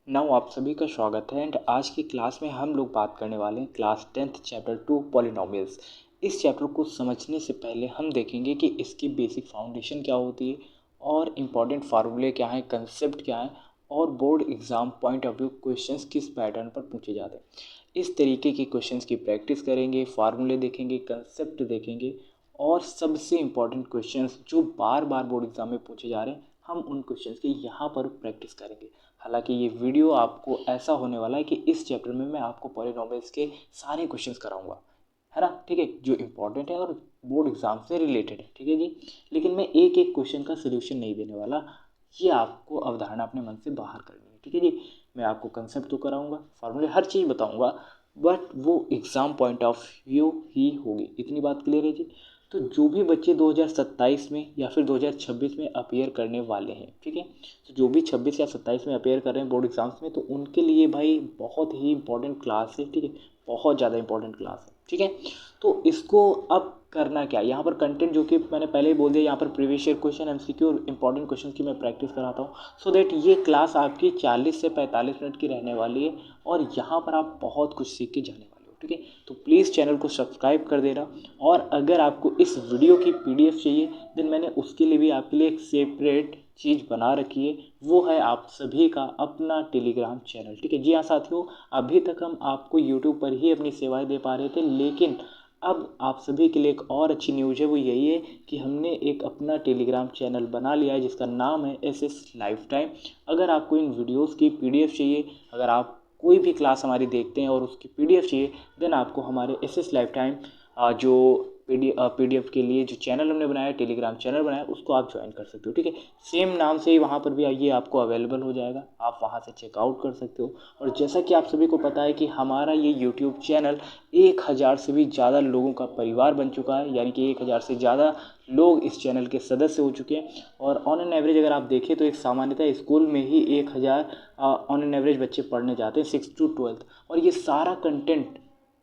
Now आप सभी का स्वागत है एंड आज की क्लास में हम लोग बात करने वाले हैं क्लास 10th चैप्टर 2 पॉलिनोमियल्स। इस चैप्टर को समझने से पहले हम देखेंगे कि इसकी बेसिक फाउंडेशन क्या होती है और इम्पॉर्टेंट फार्मूले क्या हैं, कंसेप्ट क्या हैं और board exam point of view questions किस पैटर्न पर पूछे जाते हैं। इस तरीके के क्वेश्चंस की प्रैक्टिस करेंगे, फार्मूले देखेंगे, कंसेप्ट देखेंगे और सबसे इम्पॉर्टेंट क्वेश्चंस जो बार बार बोर्ड एग्जाम में पूछे जा रहे हैं हम उन क्वेश्चंस की यहाँ पर प्रैक्टिस करेंगे। हालांकि ये वीडियो आपको ऐसा होने वाला है कि इस चैप्टर में मैं आपको पॉलिनोमियल्स के सारे क्वेश्चंस कराऊंगा, है ना, ठीक है, जो इंपॉर्टेंट है और बोर्ड एग्जाम से रिलेटेड है, ठीक है जी। लेकिन मैं एक एक क्वेश्चन का सोल्यूशन नहीं देने वाला, ये आपको अवधारणा अपने मन से बाहर करनी है, ठीक है जी। मैं आपको कंसेप्ट तो कराऊंगा, फार्मूले हर चीज़ बताऊंगा, बट वो एग्ज़ाम पॉइंट ऑफ व्यू ही होगी। इतनी बात क्लियर है जी। तो जो भी बच्चे 2027 में या फिर 2026 में अपीयर करने वाले हैं, ठीक है, तो जो भी 26 या 27 में अपीयर कर रहे हैं बोर्ड एग्जाम्स में, तो उनके लिए भाई बहुत ही इंपॉर्टेंट क्लास है, ठीक है, बहुत ज़्यादा इंपॉर्टेंट क्लास है, ठीक है। तो इसको अब करना क्या, यहाँ पर कंटेंट जो कि मैंने पहले ही बोल दिया, यहाँ पर प्रीवियस ईयर क्वेश्चन, एमसीक्यू और इंपॉर्टेंट क्वेश्चन की मैं प्रैक्टिस कराता हूँ, सो दैट ये क्लास आपकी 40 से 45 मिनट की रहने वाली है और यहाँ पर आप बहुत कुछ सीख के जाने वाले हो, ठीक है। तो प्लीज़ चैनल को सब्सक्राइब कर देना और अगर आपको इस वीडियो की पीडीएफ चाहिए देन मैंने उसके लिए भी आपके लिए एक सेपरेट चीज़ बना रखी है, वो है आप सभी का अपना टेलीग्राम चैनल, ठीक है जी हाँ साथियों। अभी तक हम आपको यूट्यूब पर ही अपनी सेवाएं दे पा रहे थे, लेकिन अब आप सभी के लिए एक और अच्छी न्यूज़ है, वो यही है कि हमने एक अपना टेलीग्राम चैनल बना लिया है जिसका नाम है एसएस लाइफ टाइम। अगर आपको इन वीडियोस की पीडीएफ चाहिए, अगर आप कोई भी क्लास हमारी देखते हैं और उसकी पीडीएफ चाहिए, देन आपको हमारे एसएस लाइफ टाइम जो पीडीएफ के लिए जो चैनल हमने बनाया, टेलीग्राम चैनल बनाया, उसको आप ज्वाइन कर सकते हो, ठीक है। सेम नाम से ही वहाँ पर भी ये आपको अवेलेबल हो जाएगा, आप वहाँ से चेकआउट कर सकते हो। और जैसा कि आप सभी को पता है कि हमारा ये यूट्यूब चैनल 1000 से भी ज़्यादा लोगों का परिवार बन चुका है, यानी कि 1000 से ज़्यादा लोग इस चैनल के सदस्य हो चुके हैं। और ऑन एन एवरेज अगर आप देखें तो एक सामान्यतः स्कूल में ही 1000 ऑन एन एवरेज बच्चे पढ़ने जाते हैं 6 to 12। और ये सारा कंटेंट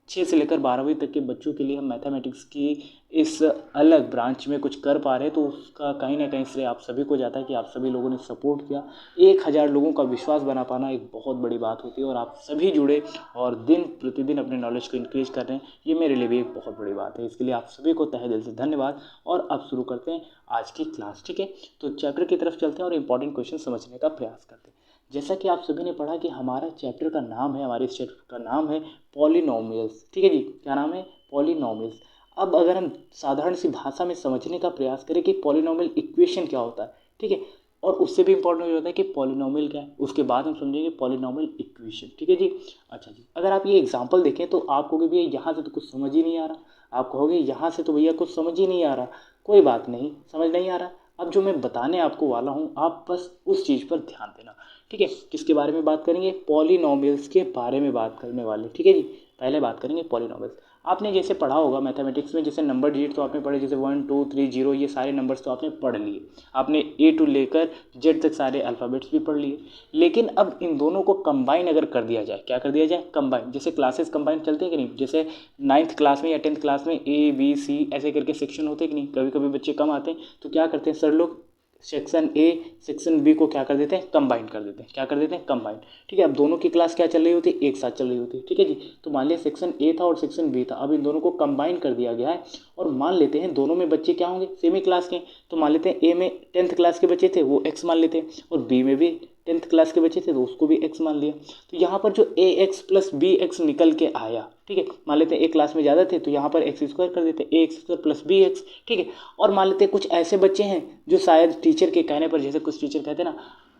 6 से लेकर 12वीं तक के बच्चों के लिए हम मैथमेटिक्स की इस अलग ब्रांच में कुछ कर पा रहे हैं, तो उसका कहीं ना कहीं श्रेय आप सभी को जाता है कि आप सभी लोगों ने सपोर्ट किया। 1000 लोगों का विश्वास बना पाना एक बहुत बड़ी बात होती है और आप सभी जुड़े और दिन प्रतिदिन अपने नॉलेज को इंक्रीज कर रहे हैं, ये मेरे लिए भी एक बहुत बड़ी बात है। इसके लिए आप सभी को तहे दिल से धन्यवाद। और अब शुरू करते हैं आज की क्लास, ठीक है। तो चैप्टर की तरफ चलते हैं और इंपॉर्टेंट क्वेश्चन समझने का प्रयास करते हैं। जैसा कि आप सभी ने पढ़ा कि हमारा चैप्टर का नाम है, हमारे इस चैप्टर का नाम है पॉलिनोमियल्स, ठीक है जी। क्या नाम है? पॉलिनोमियल्स। अब अगर हम साधारण सी भाषा में समझने का प्रयास करें कि पॉलिनोमियल इक्वेशन क्या होता है, ठीक है, और उससे भी इंपॉर्टेंट हो जाता है कि पॉलिनोमियल क्या है, उसके बाद हम समझेंगे पॉलिनोमियल इक्वेशन, ठीक है जी। अच्छा जी, अगर आप ये एग्जांपल देखें तो आप कहोगे भैया यहाँ से तो कुछ समझ ही नहीं आ रहा, आप कहोगे यहाँ से तो भैया कुछ समझ ही नहीं आ रहा। कोई बात नहीं, समझ नहीं आ रहा, अब जो मैं बताने आपको वाला हूँ आप बस उस चीज़ पर ध्यान देना, ठीक है। किसके बारे में बात करेंगे? पॉलिनोमियल्स के बारे में बात करने वाले, ठीक है जी। पहले बात करेंगे पॉलिनोमियल्स। आपने जैसे पढ़ा होगा मैथमेटिक्स में, जैसे नंबर डिजिट तो आपने पढ़े, जैसे 1 2 3 0, ये सारे नंबर्स तो आपने पढ़ लिए, आपने ए टू लेकर जेड तक सारे अल्फ़ाबेट्स भी पढ़ लिए। लेकिन अब इन दोनों को कंबाइन अगर कर दिया जाए, क्या कर दिया जाए? कंबाइन। जैसे क्लासेस कंबाइन चलते हैं कि नहीं, जैसे 9th क्लास में या 10th क्लास में ए बी सी ऐसे करके सेक्शन होते हैं कि नहीं, कभी कभी बच्चे कम आते हैं तो क्या करते हैं सर लोग, सेक्शन ए सेक्शन बी को क्या कर देते हैं? कंबाइन कर देते हैं। क्या कर देते हैं? कंबाइन, ठीक है। अब दोनों की क्लास क्या चल रही होती है? एक साथ चल रही होती है, ठीक है जी। तो मान लिया सेक्शन ए था और सेक्शन बी था, अब इन दोनों को कंबाइन कर दिया गया है और मान लेते हैं दोनों में बच्चे क्या होंगे? सेम ही क्लास के। तो मान लेते हैं ए में 10th क्लास के बच्चे थे, वो एक्स मान लेते हैं, और बी में भी 10th क्लास के बच्चे थे तो उसको भी एक्स मान लिया। तो यहाँ पर जो ए एक्स प्लस बी एक्स निकल के आया, ठीक है, मान लेते हैं एक क्लास में ज़्यादा थे तो यहाँ पर एक्स स्क्वायर कर देते हैं, a x square plus B x, ठीक है। और मान लेते हैं कुछ ऐसे बच्चे हैं जो शायद टीचर के कहने पर, जैसे कुछ टीचर कहते हैं ना,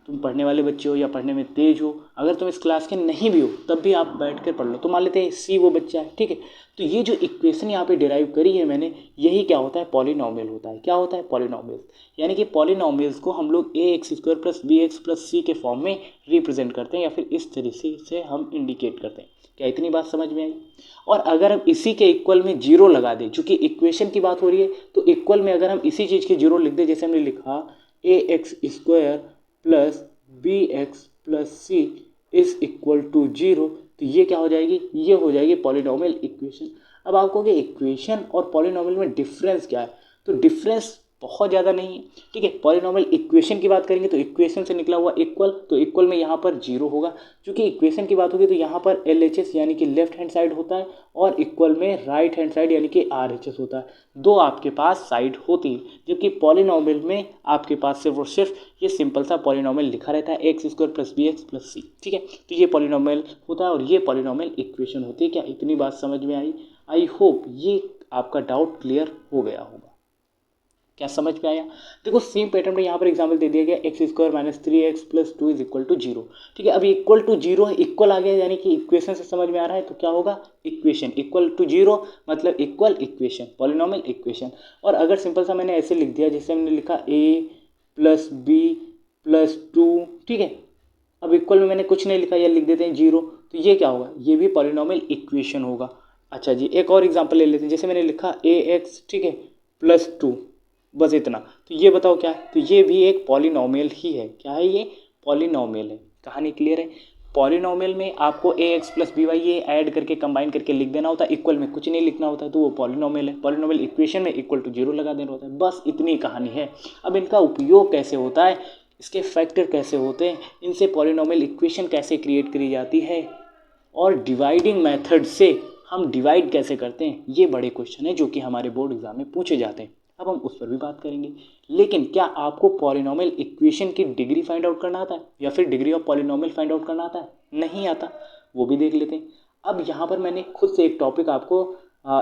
तुम पढ़ने वाले बच्चे हो या पढ़ने में तेज हो, अगर तुम इस क्लास के नहीं भी हो तब भी आप बैठ कर पढ़ लो, तो मान लेते हैं सी वो बच्चा है, ठीक है। तो ये जो इक्वेशन यहाँ पे डिराइव करी है मैंने, यही क्या होता है? पॉलिनोमियल होता है। क्या होता है? पॉलिनोमियल। यानी कि पॉलिनोमियल्स को हम लोग a x square plus B x plus c के फॉर्म में रिप्रेजेंट करते हैं या फिर इस तरीके से हम इंडिकेट करते हैं। क्या इतनी बात समझ में आई? और अगर हम इसी के इक्वल में जीरो लगा दें, चूंकि इक्वेशन की बात हो रही है, तो इक्वल में अगर हम इसी चीज़ के जीरो लिख दें, जैसे हमने लिखा a x square plus B x plus C is equal to zero, तो ये क्या हो जाएगी? ये हो जाएगी पॉलिनोमियल इक्वेशन। अब आप कहोगे इक्वेशन और पॉलिनोमियल में डिफरेंस क्या है? तो डिफरेंस बहुत ज़्यादा नहीं है, ठीक है। पॉलिनॉमियल इक्वेशन की बात करेंगे तो इक्वेशन से निकला हुआ इक्वल, तो इक्वल में यहाँ पर 0 होगा। क्योंकि इक्वेशन की बात होगी तो यहाँ पर LHS यानी कि लेफ्ट हैंड साइड होता है और इक्वल में राइट हैंड साइड यानी कि RHS होता है। दो आपके पास साइड होती है, जबकि पॉलिनॉमियल में आपके पास सिर्फ और सिर्फ ये सिंपल सा पॉलिनॉमियल लिखा रहता है x² + bx + c, ठीक है। तो ये पॉलिनॉमियल होता है और ये पॉलिनॉमियल इक्वेशन होती है। क्या इतनी बात समझ में आई? आई होप ये आपका डाउट क्लियर हो गया होगा। क्या समझ में आया? देखो सेम पैटर्न में यहाँ पर एग्जाम्पल दे दिया गया x² - 3x + 2 = 0, ठीक है। अब इक्वल टू 0 है, इक्वल आ गया यानी कि इक्वेशन से समझ में आ रहा है, तो क्या होगा? इक्वेशन इक्वल टू 0 मतलब इक्वल इक्वेशन, पॉलिनॉमियल इक्वेशन। और अगर सिंपल सा मैंने ऐसे लिख दिया, जैसे मैंने लिखा a + b + 2, ठीक है। अब इक्वल में मैंने कुछ नहीं लिखा, या लिख देते हैं 0, तो ये क्या होगा? ये भी पॉलिनॉमियल इक्वेशन होगा। अच्छा जी, एक और एग्जांपल ले लेते हैं। जैसे मैंने लिखा ax, ठीक है, +2, बस इतना। तो ये बताओ क्या है? तो ये भी एक पॉलिनॉमियल ही है। क्या है ये? पॉलिनॉमियल है। कहानी क्लियर है? पॉलिनॉमियल में आपको ax + by ये ऐड करके कंबाइन करके लिख देना होता है, इक्वल में कुछ नहीं लिखना होता है, तो वो पॉलिनॉमियल है। पॉलिनॉमियल इक्वेशन में इक्वल टू 0 लगा देना होता है, बस इतनी कहानी है। अब इनका उपयोग कैसे होता है, इसके फैक्टर कैसे होते हैं, इनसे पॉलिनॉमियल इक्वेशन कैसे क्रिएट करी जाती है, और डिवाइडिंग मेथड से हम डिवाइड कैसे करते हैं, ये बड़े क्वेश्चन है जो कि हमारे बोर्ड एग्जाम में पूछे जाते हैं। अब हम उस पर भी बात करेंगे। लेकिन क्या आपको पॉलिनॉमियल इक्वेशन की डिग्री फाइंड आउट करना आता है, या फिर degree of polynomial find out करना आता है? नहीं आता, वो भी देख लेते हैं। अब यहाँ पर मैंने खुद से एक टॉपिक आपको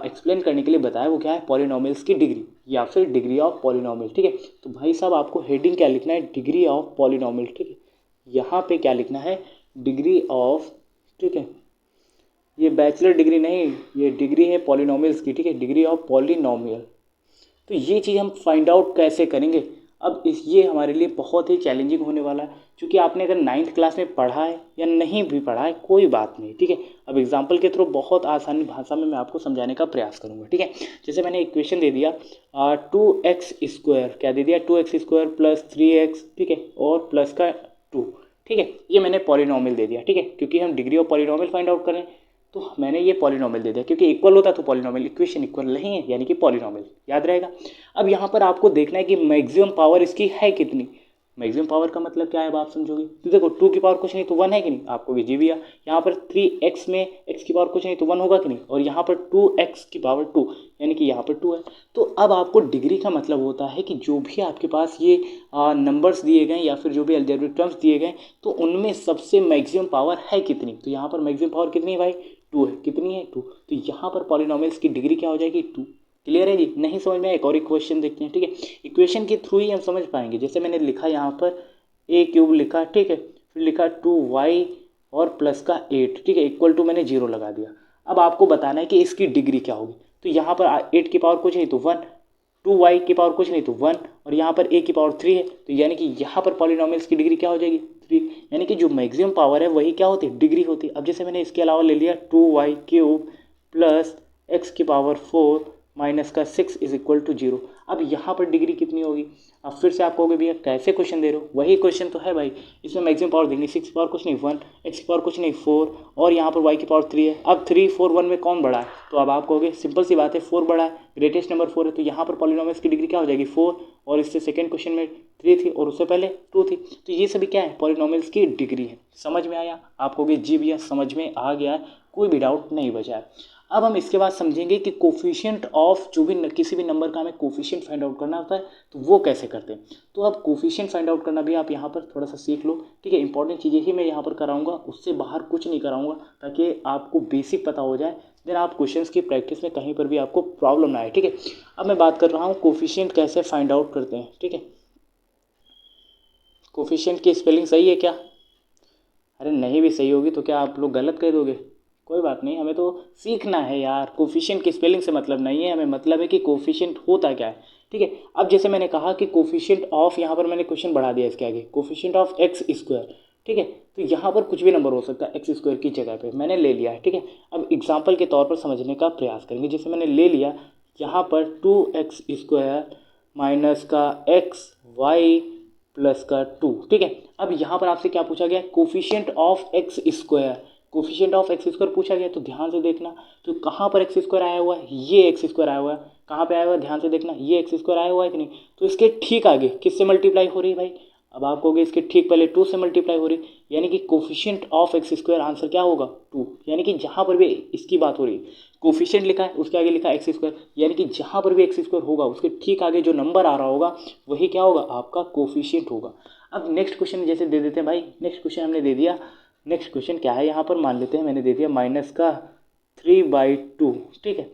एक्सप्लेन करने के लिए बताया, वो क्या है? पॉलिनॉमियल्स की डिग्री या फिर डिग्री ऑफ पॉलिनॉमियल, ठीक है। तो भाई साहब आपको हेडिंग क्या लिखना है? डिग्री ऑफ पॉलिनॉमियल, ठीक है। यहाँ पे क्या लिखना है? डिग्री ऑफ, ठीक है। ये बैचलर डिग्री नहीं, ये डिग्री है पॉलिनॉमियल्स की, ठीक है, डिग्री ऑफ पॉलिनॉमियल। तो ये चीज़ हम फाइंड आउट कैसे करेंगे? अब ये हमारे लिए बहुत ही चैलेंजिंग होने वाला है, क्योंकि आपने अगर 9th क्लास में पढ़ा है या नहीं भी पढ़ा है कोई बात नहीं, ठीक है। अब एग्जाम्पल के थ्रू बहुत आसानी भाषा में मैं आपको समझाने का प्रयास करूंगा, ठीक है। जैसे मैंने इक्वेशन दे दिया 2x², क्या दे दिया? 2x² + 3x, ठीक है, और प्लस का 2, ठीक है। ये मैंने पॉलिनॉमियल दे दिया, ठीक है, क्योंकि हम degree of polynomial find out करें, तो मैंने ये पॉलिनॉमियल दे दिया। क्योंकि इक्वल होता तो पॉलिनॉमियल इक्वेशन इक्वल नहीं है, यानी कि पॉलिनॉमियल, याद रहेगा। अब यहाँ पर आपको देखना है कि मैक्सिमम पावर इसकी है कितनी। मैक्सिमम पावर का मतलब क्या है, अब आप समझोगे। तो देखो 2 की पावर कुछ नहीं तो 1 है कि नहीं, आपको भी जी भी। यहाँ पर 3x में x की पावर कुछ नहीं तो 1 होगा कि नहीं, और यहाँ पर 2x की पावर 2 यानी कि यहाँ पर 2 है। तो अब आपको डिग्री का मतलब होता है कि जो भी आपके पास ये नंबर्स दिए गए या फिर जो भी अलजेब्रिक टर्म्स दिए गए, तो उनमें सबसे मैक्सिमम पावर है कितनी। तो यहाँ पर मैक्सिमम पावर कितनी है भाई? 2 है। कितनी है? 2। तो यहाँ पर पॉलिनॉमियल्स की डिग्री क्या हो जाएगी? 2। क्लियर है जी? नहीं समझ में आया? एक और इक्वेशन देखते हैं, ठीक है। इक्वेशन के थ्रू ही हम समझ पाएंगे। जैसे मैंने लिखा यहाँ पर a³ लिखा, ठीक है, फिर लिखा 2y और प्लस का 8, ठीक है, इक्वल टू मैंने 0 लगा दिया। अब आपको बताना है कि इसकी डिग्री क्या होगी। तो यहाँ पर 8 की पावर कुछ नहीं तो 1, 2y की पावर कुछ नहीं तो 1, और यहाँ पर a की पावर 3 है, तो यानी कि यहाँ पर पॉलिनॉमियल्स की डिग्री क्या हो जाएगी? 3। यानी कि जो मैक्सिमम पावर है वही क्या होती है? डिग्री होती है। अब जैसे मैंने इसके अलावा ले लिया 2y³ + x की पावर 4 माइनस का 6 = 0। अब यहाँ पर डिग्री कितनी होगी? अब फिर से आप कहोगे भैया कैसे क्वेश्चन दे रहे हो, वही क्वेश्चन तो है भाई। इसमें मैक्सिमम पावर देखनी, 6 की पावर कुछ नहीं 1, x की पावर कुछ नहीं 4, और यहाँ पर y की पावर 3 है। अब 3, 4, 1 में कौन बड़ा है? तो अब आप कहोगे सिंपल सी बात है, 4 बड़ा है, ग्रेटेस्ट नंबर 4 है। तो यहाँ पर पॉलिनॉमियल्स की डिग्री क्या हो जाएगी? 4, और इससे सेकंड क्वेश्चन में 3 थी और उससे पहले 2 थी। तो ये सभी क्या है? पॉलिनॉमियल्स की डिग्री है। समझ में आया? आप कहोगे जी भैया समझ में आ गया, कोई भी डाउट नहीं बचा है। अब हम इसके बाद समझेंगे कि कोफिशिएंट ऑफ जो भी किसी भी नंबर का हमें कोफिशिएंट फाइंड आउट करना होता है, तो वो कैसे करते हैं। तो अब कोफिशिएंट फाइंड आउट करना भी आप यहाँ पर थोड़ा सा सीख लो, ठीक है। इंपॉर्टेंट चीज़ें ही मैं यहाँ पर कराऊंगा, उससे बाहर कुछ नहीं कराऊंगा, ताकि आपको बेसिक पता हो जाए, देन आप क्वेश्चंस की प्रैक्टिस में कहीं पर भी आपको प्रॉब्लम ना आए, ठीक है। अब मैं बात कर रहा हूँ कोफिशिएंट कैसे फाइंड आउट करते हैं, ठीक है। कोफिशिएंट की स्पेलिंग सही है क्या? अरे नहीं भी सही होगी तो क्या आप लोग गलत कह दोगे? कोई बात नहीं, हमें तो सीखना है यार। कोफिशिएंट की स्पेलिंग से मतलब नहीं है, हमें मतलब है कि कोफिशिएंट होता क्या है, ठीक है। अब जैसे मैंने कहा कि कोफिशिएंट ऑफ, यहाँ पर मैंने क्वेश्चन बढ़ा दिया इसके आगे, कोफिशिएंट ऑफ x², ठीक है। तो यहाँ पर कुछ भी नंबर हो सकता है x² की जगह पे मैंने ले लिया है, ठीक है। अब एग्जाम्पल के तौर पर समझने का प्रयास करेंगे। जैसे मैंने ले लिया यहाँ पर 2x² माइनस का xy प्लस का 2, ठीक है। अब यहाँ पर आपसे क्या पूछा गया? Coefficient of x², coefficient of x square पूछा गया, तो ध्यान से देखना, तो कहाँ पर एक्स स्क्वायर आया हुआ है, ये एक्स स्क्वायर आया हुआ है, कहाँ पे आया हुआ है ध्यान से देखना, ये एक्स स्क्वायर आया हुआ है कि नहीं, तो इसके ठीक आगे किससे मल्टीप्लाई हो रही है भाई, अब आप कहोगे इसके ठीक पहले 2 से मल्टीप्लाई हो रही, यानी कि coefficient of x square answer क्या होगा 2, यानी कि जहाँ पर भी इसकी बात हो रही है कोफिशिएंट लिखा है उसके आगे लिखा है एक्स स्क्वायर, यानी कि जहाँ पर भी एक्स स्क्वायर होगा उसके ठीक आगे जो नंबर आ रहा होगा वही क्या होगा आपका कोफिशिएंट होगा। अब नेक्स्ट क्वेश्चन जैसे दे देते हैं भाई, नेक्स्ट क्वेश्चन हमने दे दिया, नेक्स्ट क्वेश्चन क्या है यहाँ पर मान लेते हैं मैंने दे दिया -3/2, ठीक है,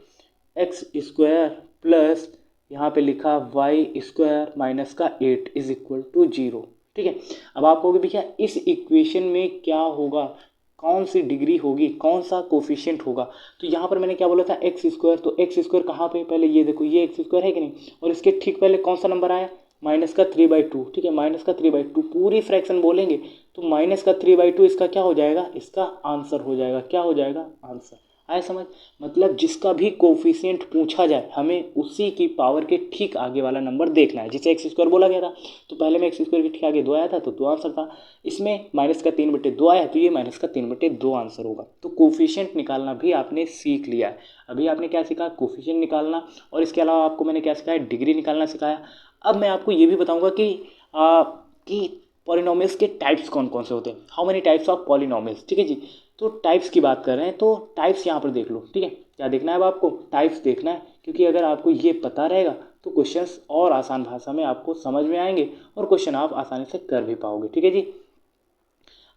एक्स स्क्वायर प्लस यहाँ पे लिखा Y square -8 is equal to 0, ठीक है। अब आप कहोगे भैया इस इक्वेशन में क्या होगा, कौन सी डिग्री होगी, कौन सा कोफिशिएंट होगा, तो यहाँ पर मैंने क्या बोला था एक्स स्क्वायर, तो एक्स स्क्वायर कहाँ पे, पहले ये देखो ये एक्स स्क्वायर है कि नहीं, और इसके ठीक पहले कौन सा नंबर आया -3/2, ठीक है, -3/2 पूरी फ्रैक्शन बोलेंगे तो -3/2 इसका क्या हो जाएगा, इसका आंसर हो जाएगा, क्या हो जाएगा आंसर, आया समझ, मतलब जिसका भी कोफिशिएंट पूछा जाए हमें उसी की पावर के ठीक आगे वाला नंबर देखना है, जैसे एक्स स्क्वायर बोला गया था तो पहले में एक्स स्क्वायर के ठीक आगे 2 आया था तो 2 आंसर था, इसमें -3/2 आया तो ये -3/2 आंसर होगा। तो कोफिशिएंट निकालना भी आपने सीख लिया है, अभी आपने क्या सीखा, कोफिशिएंट निकालना, और इसके अलावा आपको मैंने क्या सिखाया, डिग्री निकालना सिखाया। अब मैं आपको ये भी बताऊंगा कि पॉलिनोमियल्स के टाइप्स कौन कौन से होते हैं, how many types of polynomials, ठीक है जी। तो टाइप्स की बात कर रहे हैं तो टाइप्स यहाँ पर देख लो, ठीक है, क्या देखना है अब आपको, टाइप्स देखना है, क्योंकि अगर आपको ये पता रहेगा तो क्वेश्चंस और आसान भाषा में आपको समझ में आएंगे और क्वेश्चन आप आसानी से कर भी पाओगे, ठीक है जी।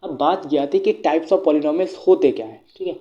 अब बात ये आती है कि टाइप्स ऑफ पॉलिनोमियल्स होते क्या हैं, ठीक है,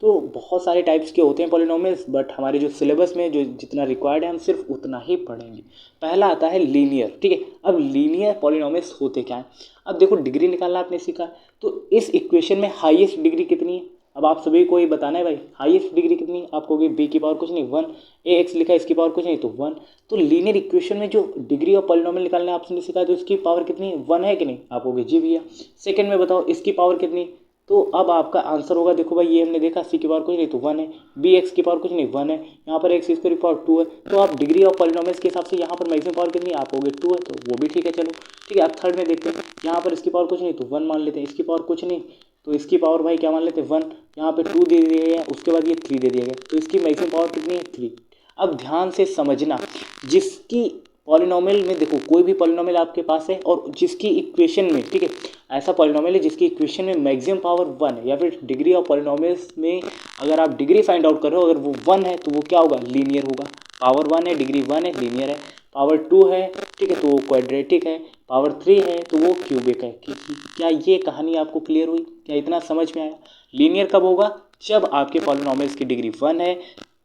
तो बहुत सारे टाइप्स के होते हैं पॉलिनोमियल्स, बट हमारे जो सिलेबस में जो जितना रिक्वायर्ड है हम सिर्फ उतना ही पढ़ेंगे। पहला आता है लीनियर, ठीक है, अब लीनियर पॉलिनोमियल्स होते क्या हैं, अब देखो डिग्री निकालना आपने सीखा, तो इस इक्वेशन में हाईएस्ट डिग्री कितनी है, अब आप सभी को ये बताना है भाई हाईएस्ट डिग्री कितनी है, आप कहोगे बी की पावर कुछ नहीं 1, ए एक्स लिखा है इसकी पावर कुछ नहीं तो 1, तो लीनियर इक्वेशन में जो डिग्री ऑफ पॉलिनोमियल निकालना आपने सीखा तो इसकी पावर कितनी है 1 है कि नहीं, आप कहोगे जी भैया। सेकंड में बताओ इसकी पावर कितनी, तो अब आपका आंसर होगा, देखो भाई ये हमने देखा सी की पावर कुछ नहीं तो 1 है, बी एक्स की पावर कुछ नहीं 1 है, यहाँ पर एक्स स्क्वायर की पावर 2 है, तो आप डिग्री ऑफ पॉलिनोमियल्स के हिसाब से यहाँ पर मैक्सिमम पावर कितनी आप कहोगे 2 है, तो वो भी ठीक है चलो, ठीक है। अब थर्ड में देखते हैं, यहाँ पर इसकी पावर कुछ नहीं तो 1 मान लेते हैं, इसकी पावर कुछ नहीं तो इसकी पावर भाई क्या मान लेते हैं 1, यहाँ पे 2 दे दिया गया, उसके बाद ये 3 दे दिया गया, तो इसकी मैक्सिमम पावर कितनी है 3। अब ध्यान से समझना, जिसकी पॉलिनोमियल में देखो कोई भी पॉलिनोमियल आपके पास है और जिसकी इक्वेशन में, ठीक है, ऐसा पॉलिनोमियल है जिसकी इक्वेशन में मैक्सिमम पावर 1 है, या फिर डिग्री ऑफ पॉलिनोमियल्स में अगर आप डिग्री फाइंड आउट कर रहे हो अगर वो 1 है तो वो क्या होगा लीनियर होगा, पावर 1 है डिग्री 1 है लीनियर है, पावर 2 है, ठीक है, तो वो क्वाड्रेटिक है, पावर 3 है तो वो क्यूबिक है। क्या ये कहानी आपको क्लियर हुई, क्या इतना समझ में आया। लीनियर कब होगा, जब आपके पॉलिनोमियल्स की डिग्री 1 है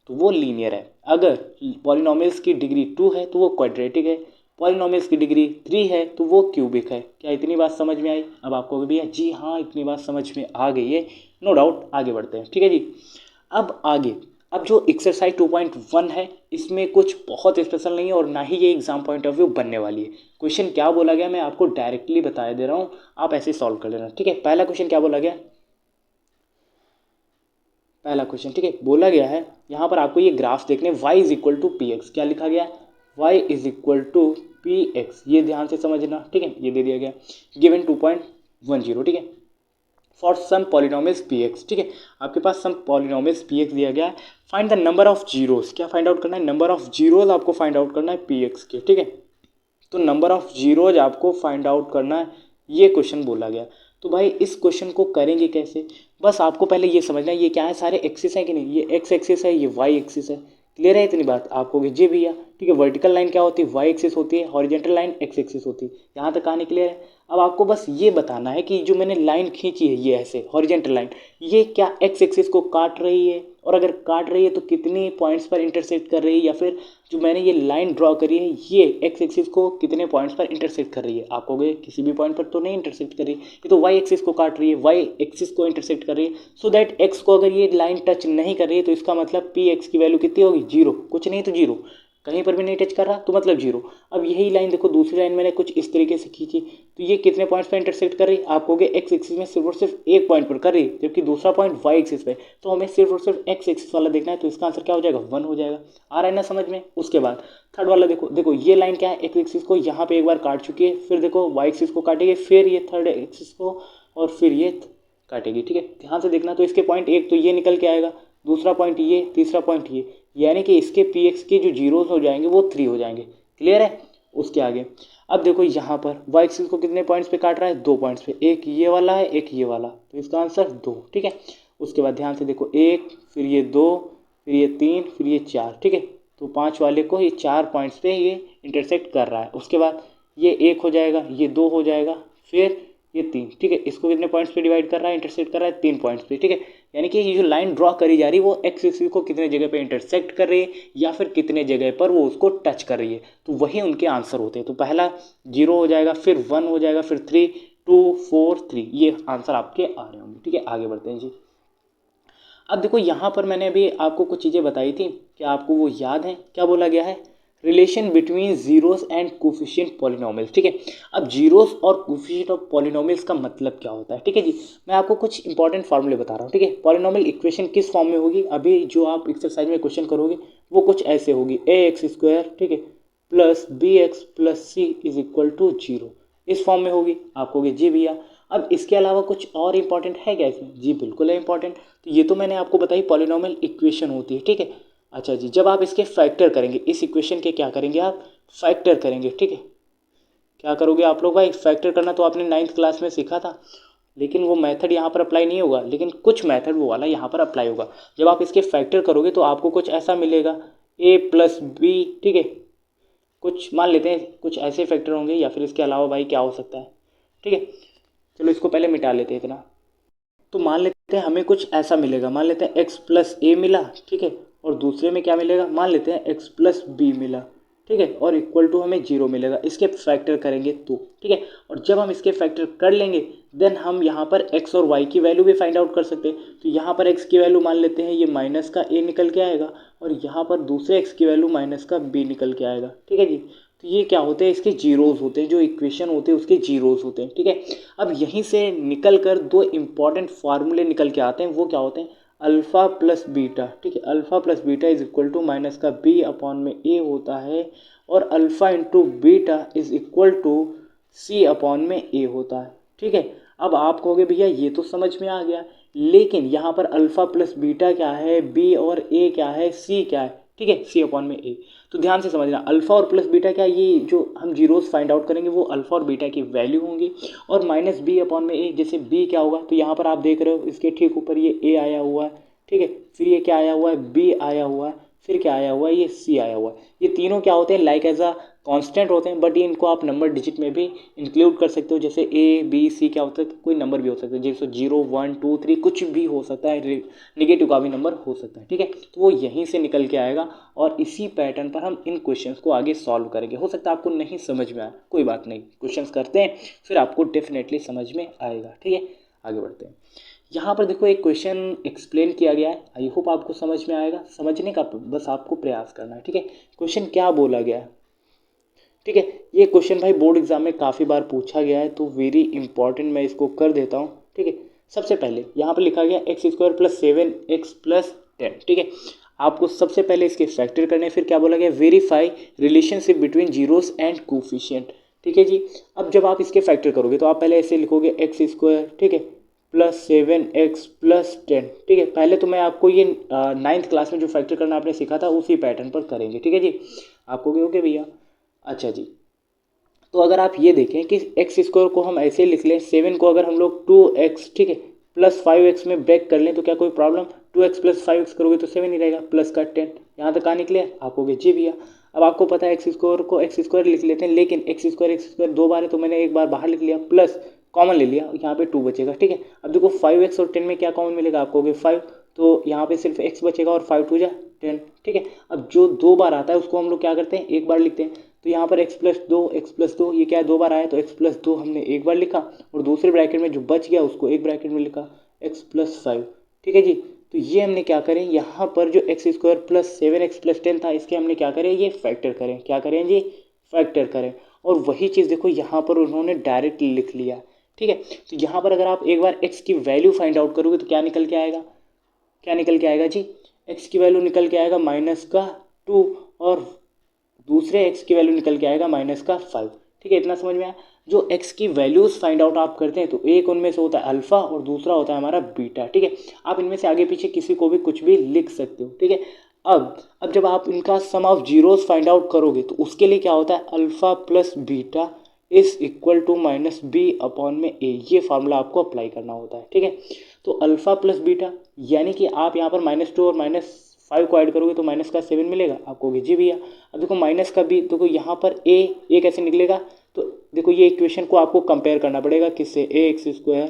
तो वो लीनियर है, अगर पॉलिनोमियल्स की डिग्री 2 है तो वो क्वाड्रेटिक है, पॉलिनोमियल्स की डिग्री 3 है तो वो क्यूबिक है। क्या इतनी बात समझ में आई, अब आपको भैया जी हाँ इतनी बात समझ में आ गई है, नो डाउट आगे बढ़ते हैं, ठीक है जी। अब आगे, अब जो एक्सरसाइज 2.1 है इसमें कुछ बहुत स्पेशल नहीं है और ना ही ये एग्जाम पॉइंट ऑफ व्यू बनने वाली है। क्वेश्चन क्या बोला गया मैं आपको डायरेक्टली बता दे रहा हूँ, आप ऐसे सॉल्व कर लेना, ठीक है। पहला क्वेश्चन क्या बोला गया, पहला क्वेश्चन, ठीक है, बोला गया है यहाँ पर आपको ये ग्राफ देखने y is equal to P X, क्या लिखा गया है y is equal to P X, ये ध्यान से समझना, ठीक है, ये दे दिया गया गिवन 2.10, ठीक है, for some polynomials P X, ठीक है, आपके पास सम पॉलिनोमियल्स पी एक्स दिया गया है, find the number of zeros, क्या फाइंड आउट करना है, नंबर ऑफ जीरोज आपको फाइंड आउट करना है पी एक्स के, ठीक है, तो नंबर ऑफ जीरोज आपको फाइंड आउट करना है, ये क्वेश्चन बोला गया। तो भाई इस क्वेश्चन को करेंगे कैसे, बस आपको पहले ये समझना है ये क्या है, सारे एक्सिस है कि नहीं, ये एक्स एक्सिस है ये वाई एक्सिस है, क्लियर है इतनी बात, आपको जी भैया, ठीक है। वर्टिकल लाइन क्या होती है वाई एक्सिस होती है, हॉरिजॉन्टल लाइन एक्स एक्सिस होती है, यहाँ तक कहानी क्लियर है। अब आपको बस ये बताना है कि जो मैंने लाइन खींची है ये ऐसे हॉरिजॉन्टल लाइन, ये क्या एक्स एक्सिस को काट रही है, और अगर काट रही है तो कितने पॉइंट्स पर इंटरसेक्ट कर रही है, या फिर जो मैंने ये लाइन ड्रॉ करी है ये एक्स एक्सिस को कितने पॉइंट्स पर इंटरसेक्ट कर रही है, आप कहोगे किसी भी पॉइंट पर तो नहीं इंटरसेक्ट कर रही है, ये तो वाई एक्सिस को काट रही है, वाई एक्सिस को इंटरसेक्ट कर रही है, सो दैट एक्स को अगर ये लाइन टच नहीं कर रही है तो इसका मतलब पी एक्स की वैल्यू कितनी होगी 0, कुछ नहीं तो 0, कहीं पर भी नहीं टच कर रहा तो मतलब 0। अब यही लाइन देखो दूसरी लाइन मैंने कुछ इस तरीके से खींची तो ये कितने पॉइंट्स पर इंटरसेक्ट कर रही है, आप कहोगे एक्स एक्सिस में सिर्फ और सिर्फ एक पॉइंट पर कर रही है, जबकि दूसरा पॉइंट वाई एक्सिस पे, तो हमें सिर्फ और सिर्फ एक्स एक्सिस वाला देखना है, तो इसका आंसर क्या हो जाएगा 1 हो जाएगा। आ रहा है ना समझ में। उसके बाद थर्ड वाला देखो, देखो ये लाइन क्या है एक्स एक्सिस को यहाँ पे एक बार काट चुकी है, फिर देखो वाई एक्सिस को काटेगी, फिर ये थर्ड एक्सिस को, और फिर ये काटेगी। ठीक है, ध्यान से देखना। तो इसके पॉइंट एक तो ये निकल के आएगा, दूसरा पॉइंट ये, तीसरा पॉइंट ये, यानी कि इसके पी एक्स के जो जीरोस हो जाएंगे वो 3 हो जाएंगे। क्लियर है? उसके आगे अब देखो यहाँ पर वाई एक्सिस को कितने पॉइंट्स पे काट रहा है? 2 पॉइंट्स पे, एक ये वाला है एक ये वाला, तो इसका आंसर 2। ठीक है, उसके बाद ध्यान से देखो, 1 फिर ये 2 फिर ये 3 फिर ये 4। ठीक है, तो 5 वाले को ये 4 पॉइंट्स पे ये इंटरसेक्ट कर रहा है। उसके बाद ये 1 हो जाएगा, ये 2 हो जाएगा, फिर ये 3। ठीक है, इसको कितने पॉइंट्स पे डिवाइड कर रहा है? इंटरसेक्ट कर रहा है 3 पॉइंट्स पे। ठीक है, यानी कि ये जो लाइन ड्रॉ करी जा रही है वो एक्स एक्सिस को कितने जगह पे इंटरसेक्ट कर रही है या फिर कितने जगह पर वो उसको टच कर रही है, तो वही उनके आंसर होते हैं। तो पहला 0 हो जाएगा, फिर 1 हो जाएगा, फिर 3, 2, 4, 3, ये आंसर आपके आ रहे होंगे। ठीक है, आगे बढ़ते हैं जी। अब देखो यहाँ पर मैंने अभी आपको कुछ चीज़ें बताई थी, क्या आपको वो याद है? क्या बोला गया है? Relation between zeros and coefficient polynomials. ठीक है, अब जीरोस और कोफिशिएंट ऑफ पॉलिनोमियल्स का मतलब क्या होता है? ठीक है जी, मैं आपको कुछ इंपॉर्टेंट फार्मूले बता रहा हूँ। ठीक है, पॉलिनोमियल इक्वेशन किस फॉर्म में होगी? अभी जो आप एक्सरसाइज में क्वेश्चन करोगे वो कुछ ऐसे होगी, ए एक्स स्क्वायर, ठीक है, plus B x plus C is equal to 0, इस फॉर्म में होगी। आप कहोगे जी भैया अब इसके अलावा कुछ और इंपॉर्टेंट है क्या इसमें? जी बिल्कुल है इंपॉर्टेंट। तो ये तो मैंने आपको बताई पॉलिनोमियल इक्वेशन होती है। ठीक है, अच्छा जी, जब आप इसके फैक्टर करेंगे, इस इक्वेशन के क्या करेंगे आप? फैक्टर करेंगे। ठीक है, क्या करोगे आप लोग भाई? फैक्टर करना तो आपने 9th क्लास में सीखा था, लेकिन वो मेथड यहाँ पर अप्लाई नहीं होगा, लेकिन कुछ मेथड वो वाला यहाँ पर अप्लाई होगा। जब आप इसके फैक्टर करोगे तो आपको कुछ ऐसा मिलेगा, ए प्लस बी। ठीक है, कुछ मान लेते हैं कुछ ऐसे फैक्टर होंगे, या फिर इसके अलावा भाई क्या हो सकता है? ठीक है, चलो इसको पहले मिटा लेते हैं इतना। तो मान लेते हैं हमें कुछ ऐसा मिलेगा, मान लेते हैं एक्स प्लस ए मिला। ठीक है, और दूसरे में क्या मिलेगा? मान लेते हैं एक्स प्लस बी मिला। ठीक है, और इक्वल टू हमें 0 मिलेगा। इसके फैक्टर करेंगे तो, ठीक है, और जब हम इसके फैक्टर कर लेंगे देन हम यहाँ पर x और y की वैल्यू भी फाइंड आउट कर सकते हैं। तो यहाँ पर x की वैल्यू मान लेते हैं ये माइनस का a निकल के आएगा, और यहाँ पर दूसरे x की वैल्यू माइनस का b निकल के आएगा। ठीक है जी, तो ये क्या होते हैं? इसके जीरोस होते हैं, जो इक्वेशन होते हैं उसके जीरोस होते हैं। ठीक है, अब यहीं से निकल कर 2 इंपॉर्टेंट फार्मूले निकल के आते हैं, वो क्या होते हैं? Alpha plus beta. ठीक है, alpha plus beta is equal to minus का बी अपॉन में ए होता है, और alpha into beta is equal to C upon में ए होता है। ठीक है, अब आप कहोगे भैया ये तो समझ में आ गया, लेकिन यहाँ पर अल्फ़ा प्लस बीटा क्या है, बी और ए क्या है, सी क्या है? ठीक है, सी अपॉन में ए। तो ध्यान से समझना, अल्फ़ा और प्लस बीटा क्या, ये जो हम जीरोस फाइंड आउट करेंगे वो अल्फ़ा और बीटा की वैल्यू होंगी, और माइनस बी अपॉन में ए, जैसे बी क्या होगा? तो यहाँ पर आप देख रहे हो इसके ठीक ऊपर ये ए आया हुआ है। ठीक है, फिर ये क्या आया हुआ है? बी आया हुआ है, फिर क्या आया हुआ है? ये सी आया हुआ है। ये तीनों क्या होते हैं? लाइक एज अ कांस्टेंट होते हैं, बट ये इनको आप नंबर डिजिट में भी इंक्लूड कर सकते हो, जैसे ए बी सी क्या होता है? कोई नंबर भी हो सकता है, जैसे 0 1 2 3 कुछ भी हो सकता है, निगेटिव का भी नंबर हो सकता है। ठीक है, तो वो यहीं से निकल के आएगा, और इसी पैटर्न पर हम इन क्वेश्चंस को आगे सॉल्व करेंगे। हो सकता है आपको नहीं समझ में आए, कोई बात नहीं, क्वेश्चंस करते हैं फिर आपको डेफिनेटली समझ में आएगा। ठीक है, आगे बढ़ते हैं। यहाँ पर देखो एक क्वेश्चन एक्सप्लेन किया गया है, आई होप आपको समझ में आएगा, समझने का बस आपको प्रयास करना है। ठीक है, क्वेश्चन क्या बोला गया है? ठीक है, ये क्वेश्चन भाई बोर्ड एग्जाम में काफ़ी बार पूछा गया है, तो वेरी इंपॉर्टेंट, मैं इसको कर देता हूँ। ठीक है, सबसे पहले यहाँ पर लिखा गया x square plus 7x plus 10। ठीक है, आपको सबसे पहले इसके फैक्टर करने, फिर क्या बोला गया? Verify relationship between zeros and coefficient. ठीक है जी, अब जब आप इसके फैक्टर करोगे तो आप पहले ऐसे लिखोगे एक्स स्क्वायर, ठीक है, प्लस 7x प्लस 10। ठीक है, पहले तो मैं आपको ये 9th क्लास में जो फैक्टर करना आपने सीखा था उसी पैटर्न पर करेंगे। ठीक है जी, आपको ओके भैया? अच्छा जी, तो अगर आप ये देखें कि एक्स स्क्वायर को हम ऐसे लिख लें, 7 को अगर हम लोग 2x, ठीक है, प्लस 5x में ब्रेक कर लें तो क्या कोई प्रॉब्लम? 2x प्लस 5x करोगे तो 7 ही रहेगा, प्लस का 10। यहाँ तक कहाँ निकले? आप कहोगे जी भैया। अब आपको पता है एक्स स्क्वायर को एक्स स्क्वायर लिख लेते हैं, लेकिन एक्स स्क्वायर 2 बार है तो मैंने एक बार बाहर लिख लिया, प्लस कॉमन ले लिया, यहाँ पे 2 बचेगा। ठीक है, अब देखो 5x और 10 में क्या कॉमन मिलेगा? आप कहोगे 5, तो यहाँ पे सिर्फ x बचेगा, और 5 2 जा 10। ठीक है, अब जो 2 बार आता है उसको हम लोग क्या करते हैं? एक बार लिखते हैं। तो यहाँ पर x प्लस 2 ये क्या है? 2 बार आया, तो x प्लस 2 हमने एक बार लिखा, और दूसरे ब्रैकेट में जो बच गया उसको एक ब्रैकेट में लिखा x प्लस 5। ठीक है जी, तो ये हमने क्या करें? यहाँ पर जो x square plus 7x plus 10 था, इसके हमने क्या करें? ये फैक्टर करें। क्या करें जी? फैक्टर करें। और वही चीज़ देखो यहाँ पर उन्होंने डायरेक्ट लिख लिया। ठीक है, तो यहाँ पर अगर आप एक बार x की वैल्यू फाइंड आउट करोगे तो क्या निकल के आएगा? क्या निकल के आएगा जी? x की वैल्यू निकल के आएगा माइनस का 2, और दूसरे x की वैल्यू निकल के आएगा माइनस का 5। ठीक है, इतना समझ में आया। जो x की वैल्यूज़ फाइंड आउट आप करते हैं तो एक उनमें से होता है अल्फ़ा और दूसरा होता है हमारा बीटा। ठीक है, आप इनमें से आगे पीछे किसी को भी कुछ भी लिख सकते हो। ठीक है, अब जब आप इनका sum of zeros find out करोगे तो उसके लिए क्या होता है, alpha plus beta is equal to minus B upon में ए, ये फार्मूला आपको अप्लाई करना होता है। ठीक है, तो अल्फ़ा प्लस बीटा यानी कि आप यहाँ पर -2 और -5 को ऐड करोगे तो माइनस का 7 मिलेगा, आपको जी भैया। अब देखो माइनस का बी, देखो यहाँ पर ए कैसे निकलेगा, तो देखो ये इक्वेशन को आपको कंपेयर करना पड़ेगा किससे, ax²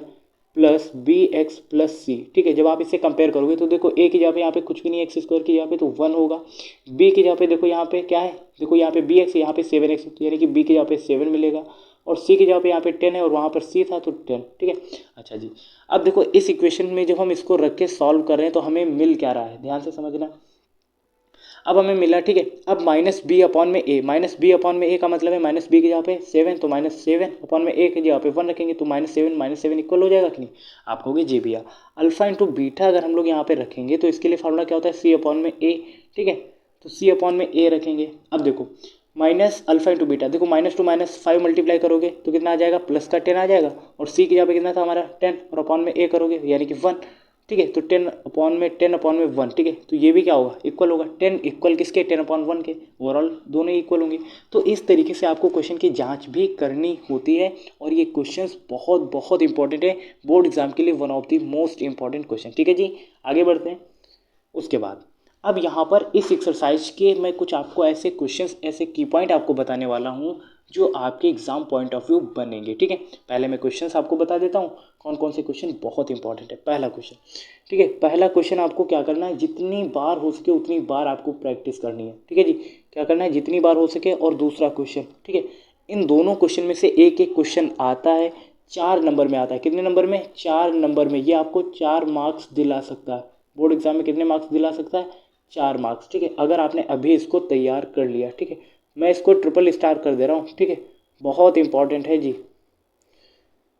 plus B x plus c. ठीक है, जब आप इसे कंपेयर करोगे तो देखो ए की जगह पे यहाँ पे कुछ भी नहीं है, x² की जगह पे तो 1 होगा। बी की जगह पे देखो यहाँ पे क्या है, देखो यहाँ पे bx यहाँ पे 7x, यानी कि बी की जगह पे 7 मिलेगा, और सी की जगह पे यहाँ पे 10 है और वहाँ पर सी था तो 10। ठीक है, अच्छा जी, अब देखो इस इक्वेशन में जब हम इसको रख के सॉल्व कर रहे हैं तो हमें मिल क्या रहा है, ध्यान से समझना। अब हमें मिला, ठीक है, अब माइनस बी अपॉन में ए, माइनस बी अपॉन में ए का मतलब है माइनस बी की जगह पे 7, तो -7 अपॉन में ए की जगह पे 1 रखेंगे तो -7 इक्वल हो जाएगा कि नहीं, आप कहोगे जी भैया। अल्फा इंटू बीटा अगर हम लोग यहाँ पे रखेंगे तो इसके लिए फार्मूला क्या होता है, सी अपॉन में ए। ठीक है, तो सी अपॉन में ए रखेंगे। अब देखो माइनस अल्फा इंटू बीटा, देखो -2 -5 मल्टीप्लाई करोगे तो कितना आ जाएगा, प्लस का 10 आ जाएगा, और सी की जगह पे कितना था हमारा 10, और अपॉन में ए करोगे यानी कि 1। ठीक है, तो 10 अपॉन में 1। ठीक है, तो ये भी क्या होगा, इक्वल होगा। 10 इक्वल किसके, 10/1 के, ओवरऑल दोनों ही इक्वल होंगे। तो इस तरीके से आपको क्वेश्चन की जांच भी करनी होती है, और ये क्वेश्चंस बहुत बहुत इंपॉर्टेंट है बोर्ड एग्जाम के लिए, one of the most important question. ठीक है जी, आगे बढ़ते हैं। उसके बाद अब यहाँ पर इस एक्सरसाइज के मैं कुछ आपको ऐसे क्वेश्चंस, ऐसे की पॉइंट आपको बताने वाला हूँ जो आपके एग्जाम पॉइंट ऑफ व्यू बनेंगे। ठीक है, पहले मैं क्वेश्चंस आपको बता देता हूँ कौन कौन से क्वेश्चन बहुत इंपॉर्टेंट है। पहला क्वेश्चन, ठीक है, पहला क्वेश्चन आपको क्या करना है, जितनी बार हो सके उतनी बार आपको प्रैक्टिस करनी है। ठीक है जी, क्या करना है, जितनी बार हो सके। और दूसरा क्वेश्चन, ठीक है, इन दोनों क्वेश्चन में से एक एक क्वेश्चन आता है 4 नंबर में आता है। कितने नंबर में, 4 नंबर में। ये आपको 4 मार्क्स दिला सकता है बोर्ड एग्जाम में। कितने मार्क्स दिला सकता है, 4 मार्क्स। ठीक है, अगर आपने अभी इसको तैयार कर लिया। ठीक है, मैं इसको ट्रिपल स्टार कर दे रहा हूँ। ठीक है, बहुत इंपॉर्टेंट है जी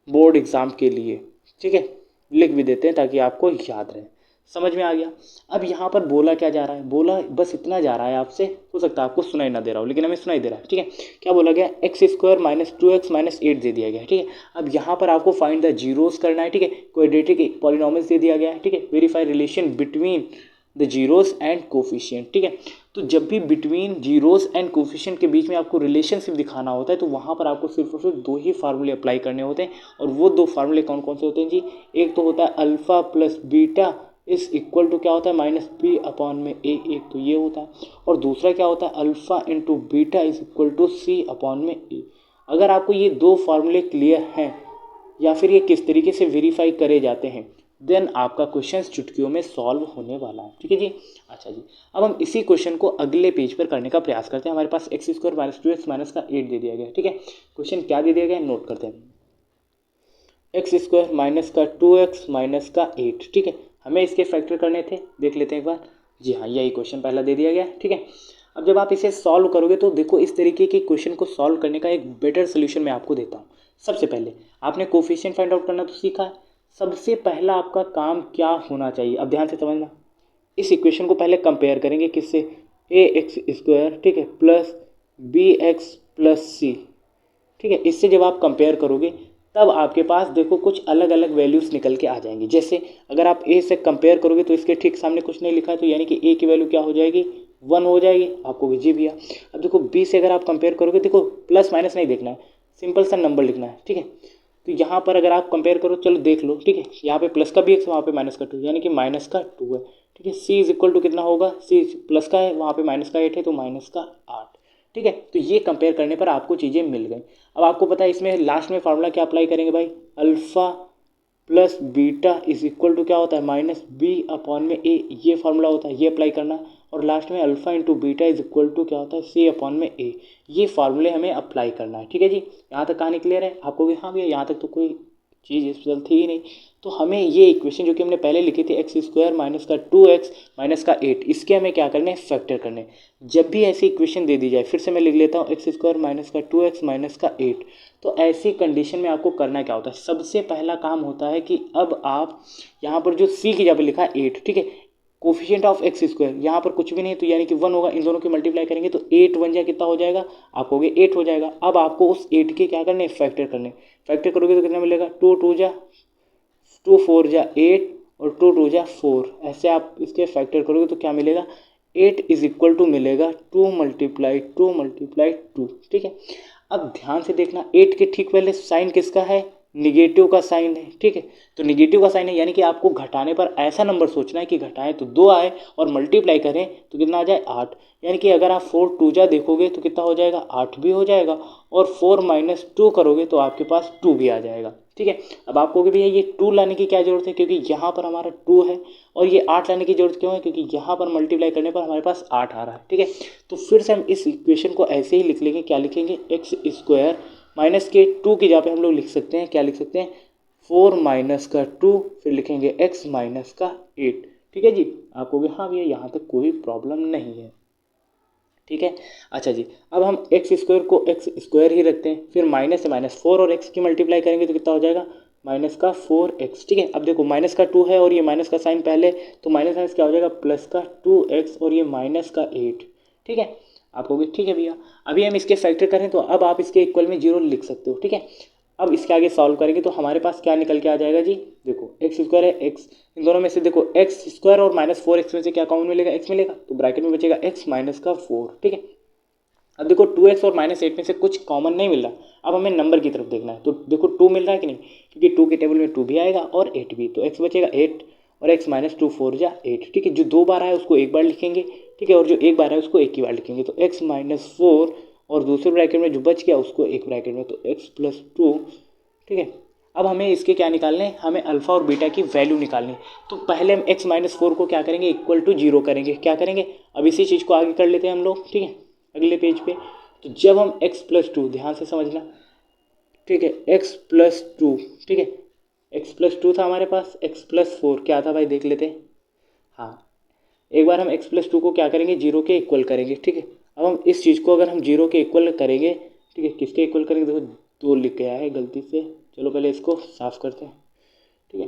बोर्ड एग्ज़ाम के लिए। ठीक है, लिख भी देते हैं ताकि आपको याद रहे। समझ में आ गया। अब यहाँ पर बोला क्या जा रहा है, बोला बस इतना जा रहा है आपसे, हो सकता है आपको सुनाई ना दे रहा हो लेकिन हमें सुनाई दे रहा है। ठीक है, क्या बोला गया, x² - 2x - 8 दे दिया गया है। ठीक है, अब यहाँ पर आपको फाइंड द जीरोस करना है। ठीक है, क्वाड्रेटिक पॉलिनॉमियल्स दे दिया गया है। ठीक है, verify relation between the zeros and coefficient. ठीक है, तो जब भी बिटवीन जीरोस एंड कोफिशिएंट के बीच में आपको रिलेशनशिप दिखाना होता है तो वहाँ पर आपको सिर्फ और सिर्फ 2 ही फार्मूले अप्लाई करने होते हैं। और वो 2 फार्मूले कौन कौन से होते हैं जी, एक तो होता है alpha plus beta is equal to क्या होता है, -b अपॉन में a, एक तो ये होता है, और दूसरा क्या होता है, alpha into beta is equal to c upon में a। अगर आपको ये 2 फार्मूले क्लियर हैं या फिर ये किस तरीके से वेरीफाई करे जाते हैं, देन आपका क्वेश्चन चुटकियों में सॉल्व होने वाला है। ठीक है जी, अच्छा जी, अब हम इसी क्वेश्चन को अगले पेज पर करने का प्रयास करते हैं। हमारे पास x² - 2x माइनस का 8 दे दिया गया है। ठीक है, क्वेश्चन क्या दे दिया गया है, नोट करते हैं, x² माइनस का 2x माइनस का 8। ठीक है, हमें इसके फैक्टर करने थे, देख लेते हैं एक बार। जी हाँ, यही क्वेश्चन पहला दे दिया गया है। ठीक है, अब जब आप इसे सॉल्व करोगे तो देखो इस तरीके के क्वेश्चन को सॉल्व करने का एक बेटर सोल्यूशन मैं आपको देता हूँ। सबसे पहले आपने कोफिशिएंट फाइंड आउट करना तो सीखा है, सबसे पहला आपका काम क्या होना चाहिए, अब ध्यान से समझना। इस इक्वेशन को पहले कंपेयर करेंगे किससे, ax², ठीक है, प्लस bx प्लस c। ठीक है, इससे जब आप कंपेयर करोगे तब आपके पास देखो कुछ अलग अलग वैल्यूज़ निकल के आ जाएंगी। जैसे अगर आप a से कंपेयर करोगे तो इसके ठीक सामने कुछ नहीं लिखा है, तो यानी कि a की वैल्यू क्या हो जाएगी, 1 हो जाएगी, आपको जी भैया। अब देखो b से अगर आप कंपेयर करोगे, देखो प्लस माइनस नहीं देखना है, सिंपल सा नंबर लिखना है। ठीक है, तो यहाँ पर अगर आप कंपेयर करो, चलो देख लो। ठीक है, यहाँ पे प्लस का भी x, वहाँ पे माइनस का 2, यानी कि -2 है। ठीक है, c इज इक्वल टू कितना होगा, c प्लस का है, वहाँ पे -8 है तो -8। ठीक है, तो ये कंपेयर करने पर आपको चीज़ें मिल गई। अब आपको पता है इसमें लास्ट में फार्मूला क्या अप्लाई करेंगे भाई, alpha plus beta is equal to क्या होता है, -b अपॉन में a, ये फार्मूला होता है, ये अप्लाई करना। और लास्ट में alpha into beta is equal to क्या होता है, c अपॉन में a, ये फार्मूले हमें अप्लाई करना है। ठीक है जी, यहाँ तक कहानी क्लियर है आपको भी, हाँ भैया यहाँ तक तो कोई चीज़ स्पेशल थी ही नहीं। तो हमें ये इक्वेशन जो कि हमने पहले लिखी थी, x² माइनस का 2x माइनस का 8, इसके हमें क्या करने हैं, फैक्टर करने। जब भी ऐसी इक्वेशन दे दी जाए, फिर से मैं लिख लेता हूँ, x² माइनस का 2x माइनस का 8, तो ऐसी कंडीशन में आपको करना क्या होता है, सबसे पहला काम होता है कि अब आप यहाँ पर जो c की जगह पे लिखा है 8, ठीक है, कोफिशिएंट ऑफ एक्स स्क्वायर, यहाँ पर कुछ भी नहीं तो यानी कि 1 होगा, इन दोनों की मल्टीप्लाई करेंगे तो 8 1 जा कितना हो जाएगा, आप कहोगे 8 हो जाएगा। अब आपको उस 8 के क्या करने, फैक्टर करने, फैक्टर करोगे तो कितना मिलेगा, 2 4 जा 8 और 2 2 जा 4, ऐसे आप इसके फैक्टर करोगे तो क्या मिलेगा, 8 इज इक्वल टू मिलेगा 2 मल्टीप्लाई 2, ठीक है। अब ध्यान से देखना, 8 के ठीक पहले साइन किसका है, निगेटिव का साइन है, ठीक है। तो निगेटिव का साइन है यानी कि आपको घटाने पर ऐसा नंबर सोचना है कि घटाएं तो 2 आए और मल्टीप्लाई करें तो कितना आ जाए, 8। यानी कि अगर आप 4 2 जा देखोगे तो कितना हो जाएगा, 8 भी हो जाएगा, और 4 - 2 करोगे तो आपके पास 2 भी आ जाएगा, ठीक है। अब आप कहोगे भैया ये 2 लाने की क्या जरूरत है, क्योंकि यहाँ पर हमारा 2 है, और ये 8 लाने की जरूरत क्यों है, क्योंकि यहाँ पर मल्टीप्लाई करने पर हमारे पास 8 आ रहा है, ठीक है। तो फिर से हम इस इक्वेशन को ऐसे ही लिख लेंगे, क्या लिखेंगे, एक्स स्क्वायर माइनस के 2 की जगह पे हम लोग लिख सकते हैं, क्या लिख सकते हैं, 4 माइनस का 2, फिर लिखेंगे x माइनस का 8, ठीक है जी। आप कहोगे हाँ भैया यहाँ तक कोई प्रॉब्लम नहीं है, ठीक है। अच्छा जी, अब हम एक्स स्क्वायर को एक्स स्क्वायर ही रखते हैं, फिर माइनस से -4 और x की मल्टीप्लाई करेंगे तो कितना हो जाएगा, माइनस का 4x, ठीक है। अब देखो माइनस का 2 है और ये माइनस का साइन पहले, तो माइनस माइनस क्या हो जाएगा, प्लस का 2x और ये माइनस का 8, ठीक है। आप कहोगे ठीक है भैया, अभी हम इसके फैक्टर करें तो अब आप इसके इक्वल में 0 लिख सकते हो, ठीक है। अब इसके आगे सॉल्व करेंगे तो हमारे पास क्या निकल के आ जाएगा जी, देखो एक्स स्क्वायर है, एक्स इन दोनों में से देखो एक्स स्क्वायर और -4x में से क्या कॉमन मिलेगा, x मिलेगा, तो ब्रैकेट में बचेगा x माइनस का 4, ठीक है। अब देखो 2x और -8 में से कुछ कॉमन नहीं मिल रहा, अब हमें नंबर की तरफ देखना है, तो देखो 2 मिल रहा है कि नहीं, क्योंकि 2 के टेबल में 2 भी आएगा और 8 भी, तो x बचेगा 8 और x - 2 4 जा 8, ठीक है। जो 2 बार आया उसको एक बार लिखेंगे, ठीक है, और जो एक बार है उसको एक ही बार लिखेंगे, तो x - 4 और दूसरे ब्रैकेट में जो बच गया उसको एक ब्रैकेट में, तो x + 2, ठीक है। अब हमें इसके क्या निकालने हैं, हमें अल्फा और बीटा की वैल्यू निकालनी है, तो पहले हम x - 4 को क्या करेंगे, इक्वल टू 0 करेंगे, क्या करेंगे, अब इसी चीज़ को आगे कर लेते हैं हम लोग, ठीक है, अगले पेज पे। तो जब हम x + 2, ध्यान से समझना, ठीक है, x + 2, ठीक है, x + 2 था हमारे पास, x + 4 क्या था भाई, देख लेते हैं। हाँ, एक बार हम x + 2 को क्या करेंगे, 0 के इक्वल करेंगे, ठीक है। अब हम इस चीज़ को अगर हम 0 के इक्वल करेंगे, ठीक है, किसके इक्वल करेंगे, देखो 2 लिख गया है गलती से, चलो पहले इसको साफ करते हैं, ठीक है,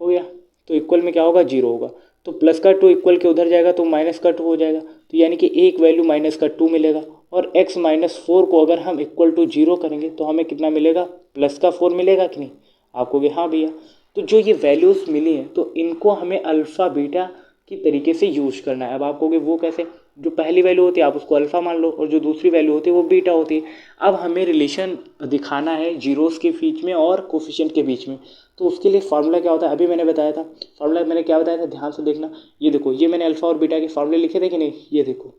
हो गया। तो इक्वल में क्या होगा, 0 होगा, तो प्लस का 2 इक्वल के उधर जाएगा तो माइनस का 2 हो जाएगा, तो यानी कि एक वैल्यू माइनस का 2 मिलेगा, और x - 4 को अगर हम इक्वल टू 0 करेंगे तो हमें कितना मिलेगा, प्लस का 4 मिलेगा कि नहीं, आप कहोगे हाँ भैया। तो जो ये वैल्यूज़ मिली हैं तो इनको हमें अल्फ़ा बीटा की तरीके से यूज करना है। अब आप कहोगे वो कैसे, जो पहली वैल्यू होती है आप उसको अल्फ़ा मान लो और जो दूसरी वैल्यू होती है वो बीटा होती है। अब हमें रिलेशन दिखाना है जीरोस के बीच में और कोफिशिएंट के बीच में, तो उसके लिए फार्मूला क्या होता है, अभी मैंने बताया था, फार्मूला मैंने क्या बताया था, ध्यान से देखना, ये देखो ये मैंने अल्फ़ा और बीटा के फार्मूले लिखे थे कि नहीं, ये देखो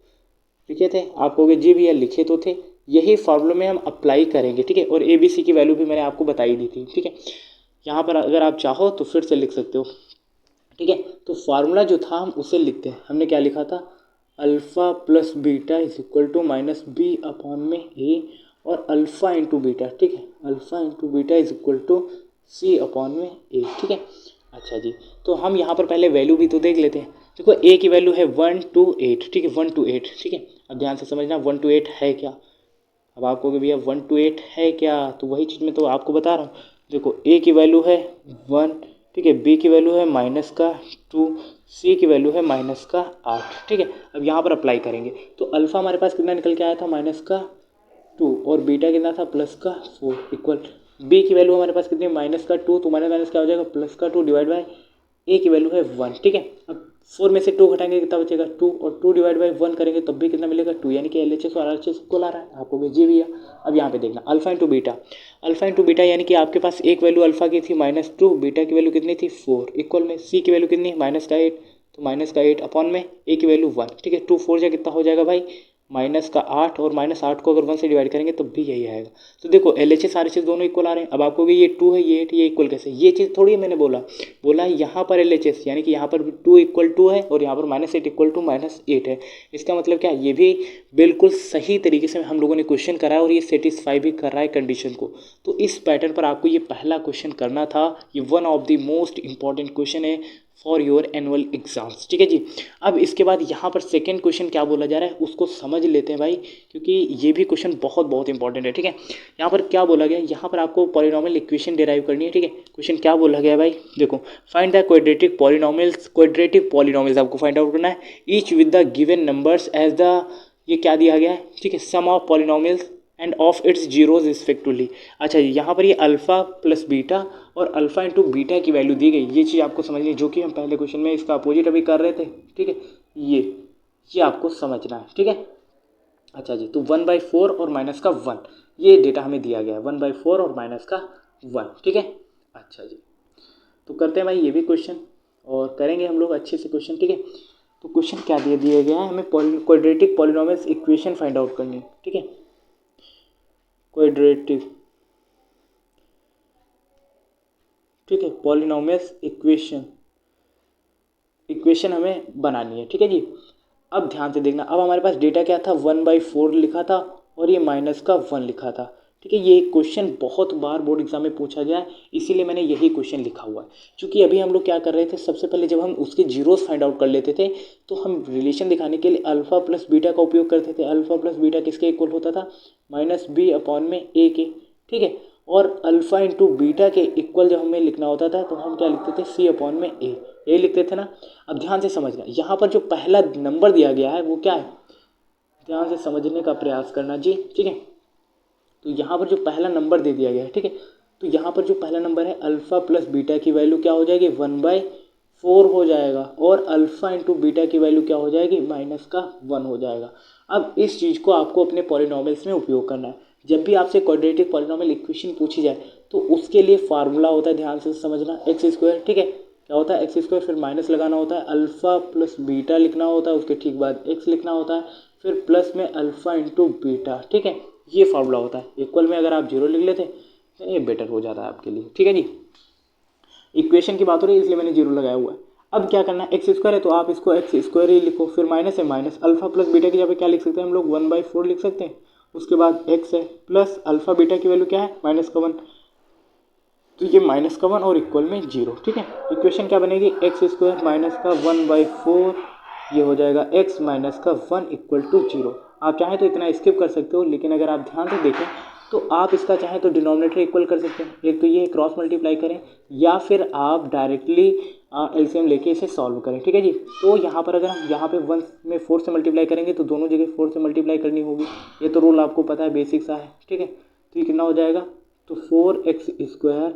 लिखे थे, आप कहोगे जी भैया लिखे तो थे, यही फार्मूले में हम अप्लाई करेंगे, ठीक है, और ABC की वैल्यू भी मैंने आपको बताई दी थी, ठीक है। यहाँ पर अगर आप चाहो तो फिर से लिख सकते हो, ठीक है। तो फार्मूला जो था हम उसे लिखते हैं, हमने क्या लिखा था, alpha plus beta is equal to -B/A और अल्फ़ा इंटू बीटा, ठीक है, alpha into beta is equal to C/A, ठीक है। अच्छा जी, तो हम यहाँ पर पहले वैल्यू भी तो देख लेते हैं। देखो A की वैल्यू है 1 to 8, ठीक है, 1 to 8, ठीक है। अब ध्यान से समझना 1 to 8 है क्या, अब आप कहोगे भैया 1 to 8 है क्या, तो वही चीज़ मैं तो आपको बता रहा हूँ। देखो A की वैल्यू है 1, ठीक है, B की वैल्यू है -2, C की वैल्यू है -8, ठीक है। अब यहाँ पर अप्लाई करेंगे तो अल्फ़ा हमारे पास कितना निकल के आया था, -2, और बीटा कितना था, +4, इक्वल B की वैल्यू हमारे पास कितनी, -2, तो माइनस माइनस क्या हो जाएगा, +2 डिवाइड बाय A की वैल्यू है 1, ठीक है। अब 4 में से 2 घटाएंगे कितना बचेगा, 2, और 2 डिवाइड बाई 1 करेंगे तब भी कितना मिलेगा, 2, यानी कि LHS और RHS इक्वल आ रहा है, आप कहोगे जी भैया। अब यहाँ पे देखना अल्फ़ा इंटू बीटा, यानी कि आपके पास एक वैल्यू अल्फ़ा की थी -2, बीटा की वैल्यू कितनी थी 4, इक्वल में C की वैल्यू कितनी, -8, तो -8 अपॉन में A की वैल्यू 1, ठीक है। 2 4 जा कितना हो जाएगा भाई, -8, और -8 को अगर 1 से डिवाइड करेंगे तब भी यही आएगा। तो देखो LHS RHS दोनों इक्वल आ रहे हैं। अब आपको ये 2 है, ये 8, ये इक्वल कैसे, ये चीज़ थोड़ी मैंने बोला यहाँ पर LHS यानी कि यहाँ पर 2 = 2 है और यहाँ पर -8 = -8 है। इसका मतलब क्या, ये भी बिल्कुल सही तरीके से हम लोगों ने क्वेश्चन करा है और ये सेटिस्फाई भी कर रहा है कंडीशन को। तो इस पैटर्न पर आपको ये पहला क्वेश्चन करना था, ये one of the most important question है फॉर योर एनुअल एग्जाम्स। ठीक है जी। अब इसके बाद यहाँ पर सेकेंड क्वेश्चन क्या बोला जा रहा है उसको समझ लेते हैं भाई, क्योंकि ये भी क्वेश्चन बहुत बहुत इंपॉर्टेंट है। ठीक है, यहाँ पर क्या बोला गया है, यहाँ पर आपको पॉलिनॉमियल इक्वेशन डिराइव करनी है। ठीक है, क्वेश्चन क्या बोला गया है भाई, देखो, फाइंड द क्वाड्रेटिक पॉलिनॉमियल्स आपको फाइंड आउट करना है, each with the given numbers as the, ये क्या दिया गया है, ठीक है, sum of polynomials and of its zeros respectively. अच्छा जी, यहाँ पर ये अल्फा प्लस बीटा और अल्फा इंटू बीटा की वैल्यू दी गई, ये चीज़ आपको समझनी है, जो कि हम पहले क्वेश्चन में इसका अपोजिट अभी कर रहे थे। ठीक है, ये आपको समझना है। ठीक है, अच्छा जी, तो 1/4 और माइनस का 1, ये डेटा हमें दिया गया है, 1/4 और माइनस का 1। ठीक है, अच्छा जी, तो करते हैं भाई ये भी क्वेश्चन, और करेंगे हम लोग अच्छे से क्वेश्चन। ठीक है, तो क्वेश्चन क्या दिया गया है, हमें quadratic polynomials equation find out करनी है। ठीक है, क्वाड्रेटिक, ठीक है, पॉलिनॉमियल्स इक्वेशन हमें बनानी है। ठीक है जी, अब ध्यान से देखना, अब हमारे पास डेटा क्या था, 1/4 लिखा था और ये माइनस का 1 लिखा था। ठीक है, ये क्वेश्चन बहुत बार बोर्ड एग्जाम में पूछा गया है, इसीलिए मैंने यही क्वेश्चन लिखा हुआ है। क्योंकि अभी हम लोग क्या कर रहे थे, सबसे पहले जब हम उसके जीरोस फाइंड आउट कर लेते थे तो हम रिलेशन दिखाने के लिए अल्फा प्लस बीटा का उपयोग करते थे। अल्फा प्लस बीटा किसके इक्वल होता था, -b/a के। ठीक है, और अल्फा इंटू बीटा के इक्वल जब हमें लिखना होता था तो हम क्या लिखते थे, c/a, ये लिखते थे ना। अब ध्यान से समझना, यहाँ पर जो पहला नंबर दिया गया है वो क्या है, ध्यान से समझने का प्रयास करना जी। ठीक है, तो यहाँ पर जो पहला नंबर दे दिया गया है, ठीक है, तो यहाँ पर जो पहला नंबर है अल्फा प्लस बीटा की वैल्यू क्या हो जाएगी, 1/4 हो जाएगा, और अल्फा इंटू बीटा की वैल्यू क्या हो जाएगी, माइनस का 1 हो जाएगा। अब इस चीज़ को आपको अपने पॉलिनॉमियल्स में उपयोग करना है। जब भी आपसे क्वाड्रेटिक पॉलिनॉमियल इक्वेशन पूछी जाए तो उसके लिए फार्मूला होता है, ध्यान से समझना, x²। ठीक है, क्या होता है, x², फिर माइनस लगाना होता है, अल्फा प्लस बीटा लिखना होता है, उसके ठीक बाद x लिखना होता है, फिर प्लस में अल्फा इंटू बीटा। ठीक है, ये फार्मूला होता है। इक्वल में अगर आप 0 लिख लेते तो ये बेटर हो जाता है आपके लिए। ठीक है जी, इक्वेशन की बात हो रही है इसलिए मैंने 0 लगाया हुआ है। अब क्या करना है, x² है तो आप इसको x² ही लिखो, फिर माइनस है, माइनस अल्फा प्लस बीटा की जगह पे क्या लिख सकते हैं हम लोग, 1/4 लिख सकते हैं। उसके बाद x है, प्लस अल्फा बीटा की वैल्यू क्या है, माइनस का 1, तो ये माइनस का 1 और इक्वल में 0। ठीक है, इक्वेशन क्या बनेगी, x² माइनस का 1/4, ये हो जाएगा x माइनस का 1 इक्वल टू 0। आप चाहें तो इतना स्किप कर सकते हो, लेकिन अगर आप ध्यान से देखें तो आप इसका चाहें तो डिनोमिनेटर इक्वल कर सकते हैं, एक तो ये क्रॉस मल्टीप्लाई करें, या फिर आप डायरेक्टली एलसीएम लेके इसे सॉल्व करें। ठीक है जी, तो यहाँ पर अगर हम यहाँ पे 1 में 4 से मल्टीप्लाई करेंगे तो दोनों जगह 4 से मल्टीप्लाई करनी होगी, ये तो रूल आपको पता है, बेसिक सा है। ठीक है, तो ये कितना हो जाएगा, तो 4x²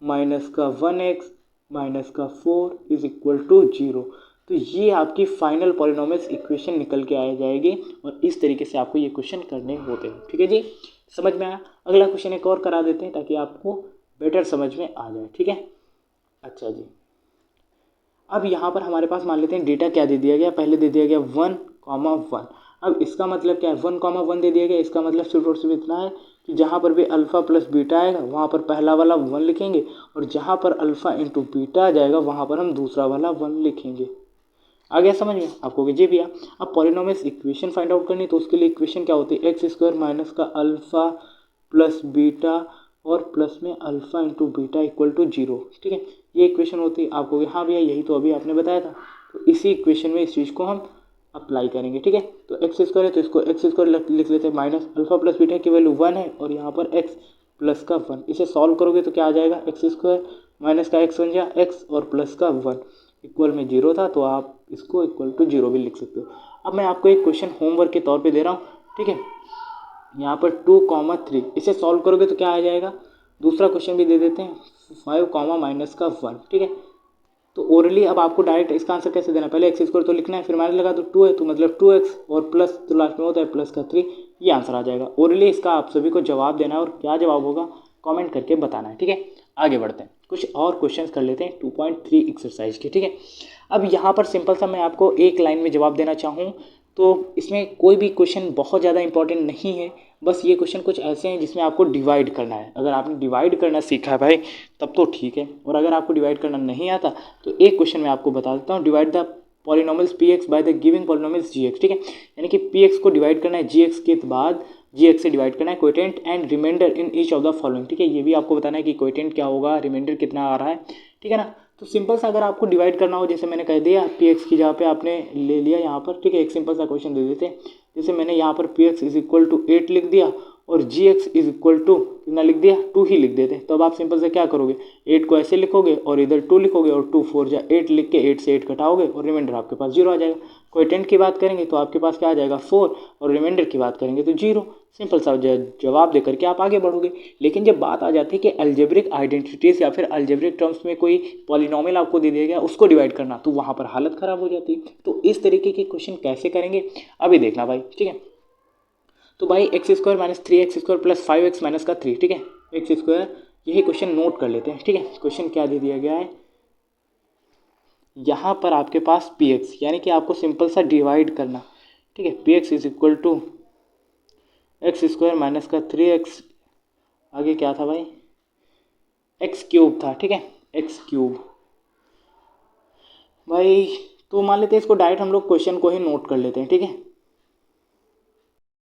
माइनस का 1x माइनस का 4 इज इक्वल टू 0। तो ये आपकी फाइनल पॉलिनॉमियल्स इक्वेशन निकल के आ जाएगी, और इस तरीके से आपको ये क्वेश्चन करने होते हैं। ठीक है जी, समझ में आया। अगला क्वेश्चन एक और करा देते हैं ताकि आपको बेटर समझ में आ जाए। ठीक है, अच्छा जी, अब यहाँ पर हमारे पास मान लेते हैं डेटा क्या दे दिया गया, पहले दे दिया गया 1,1। अब इसका मतलब क्या है, 1,1 दे दिया गया, इसका मतलब सिर्फ और सिर्फ इतना है कि जहाँ पर भी अल्फा प्लस बीटा आएगा वहाँ पर पहला वाला 1 लिखेंगे, और जहाँ पर अल्फा इंटू बीटा आ जाएगा वहाँ पर हम दूसरा वाला 1 लिखेंगे। आ गया समझ में आपको, जी भैया। अब पॉलिनॉमियल्स इक्वेशन फाइंड आउट करनी, तो उसके लिए इक्वेशन क्या होती है, x² माइनस का अल्फा प्लस बीटा और प्लस में alpha into beta equal to 0। ठीक है, ये इक्वेशन होती है आपको, हाँ भैया यही तो अभी आपने बताया था। तो इसी इक्वेशन में इस चीज़ को हम अप्लाई करेंगे। ठीक है, तो x² है तो इसको x² लिख लेते हैं, माइनस अल्फा प्लस बीटा की वैल्यू 1 है और यहाँ पर x प्लस का 1, इसे सॉल्व करोगे तो क्या आ जाएगा, x² माइनस का x बन जाए x और प्लस का 1 इक्वल में 0 था, तो आप इसको इक्वल टू 0 भी लिख सकते हो। अब मैं आपको एक क्वेश्चन होमवर्क के तौर पे दे रहा हूँ। ठीक है, यहाँ पर 2,3, इसे सॉल्व करोगे तो क्या आ जाएगा, दूसरा क्वेश्चन भी दे देते हैं, 5, माइनस का 1। ठीक है, तो ओरली अब आपको डायरेक्ट इसका आंसर कैसे देना है, पहले x² तो लिखना है, फिर माइनस लगा तो 2 है तो मतलब 2x, और प्लस तो लास्ट में होता है प्लस का 3, ये आंसर आ जाएगा। ओरली इसका आप सभी को जवाब देना है, और क्या जवाब होगा कमेंट करके बताना है। ठीक है, आगे बढ़ते हैं, कुछ और क्वेश्चंस कर लेते हैं 2.3 एक्सरसाइज के। ठीक है, अब यहाँ पर सिंपल सा मैं आपको एक लाइन में जवाब देना चाहूँ तो इसमें कोई भी क्वेश्चन बहुत ज़्यादा इंपॉर्टेंट नहीं है, बस ये क्वेश्चन कुछ ऐसे हैं जिसमें आपको डिवाइड करना है। अगर आपने डिवाइड करना सीखा है भाई तब तो ठीक है, और अगर आपको डिवाइड करना नहीं आता तो एक क्वेश्चन मैं आपको बता देता हूँ, divide the polynomials px by the giving polynomials gx। ठीक है, यानी कि px को डिवाइड करना है gx के बाद gx से डिवाइड करना है, quotient and remainder in each of the following. ठीक है, ये भी आपको बताना है कि क्वोटिएंट क्या होगा, रिमाइंडर कितना आ रहा है। ठीक है ना, तो सिंपल सा अगर आपको डिवाइड करना हो, जैसे मैंने कह दिया पी एक्स की जगह पे आपने ले लिया यहाँ पर, ठीक है, एक सिंपल सा क्वेश्चन दे देते हैं। जैसे मैंने यहाँ पर P X is equal to 8 लिख दिया और G X is equal to कितना लिख दिया, 2 ही लिख देते। तो अब आप सिंपल से क्या करोगे, 8 को ऐसे लिखोगे और इधर 2 लिखोगे और 2 4 जा 8 लिख के 8 से 8 घटाओगे और रिमाइंडर आपके पास 0 आ जाएगा। कोएफिशिएंट की बात करेंगे तो आपके पास क्या आ जाएगा 4 और रिमाइंडर की बात करेंगे तो 0। सिंपल सा जवाब दे करके आप आगे बढ़ोगे। लेकिन जब बात आ जाती है कि अलजेब्रिक आइडेंटिटीज या फिर अलजेब्रिक टर्म्स में कोई पॉलिनोमियल आपको दे दिया गया उसको डिवाइड करना, तो वहाँ पर हालत ख़राब हो जाती है। तो इस तरीके के क्वेश्चन कैसे करेंगे अभी देखना भाई, ठीक है। तो भाई x square minus 3x square plus 5x minus का 3, ठीक है, एक्स स्क्वायर, यही क्वेश्चन नोट कर लेते हैं, ठीक है। क्वेश्चन क्या दे दिया गया है, यहाँ पर आपके पास पी एक्स यानी कि आपको सिंपल सा डिवाइड करना, ठीक है। P X is equal to X square minus का 3x, आगे क्या था भाई, एक्स क्यूब था, ठीक है, एक्स क्यूब भाई। तो मान लेते हैं इसको डायरेक्ट हम लोग क्वेश्चन को ही नोट कर लेते हैं, ठीक है।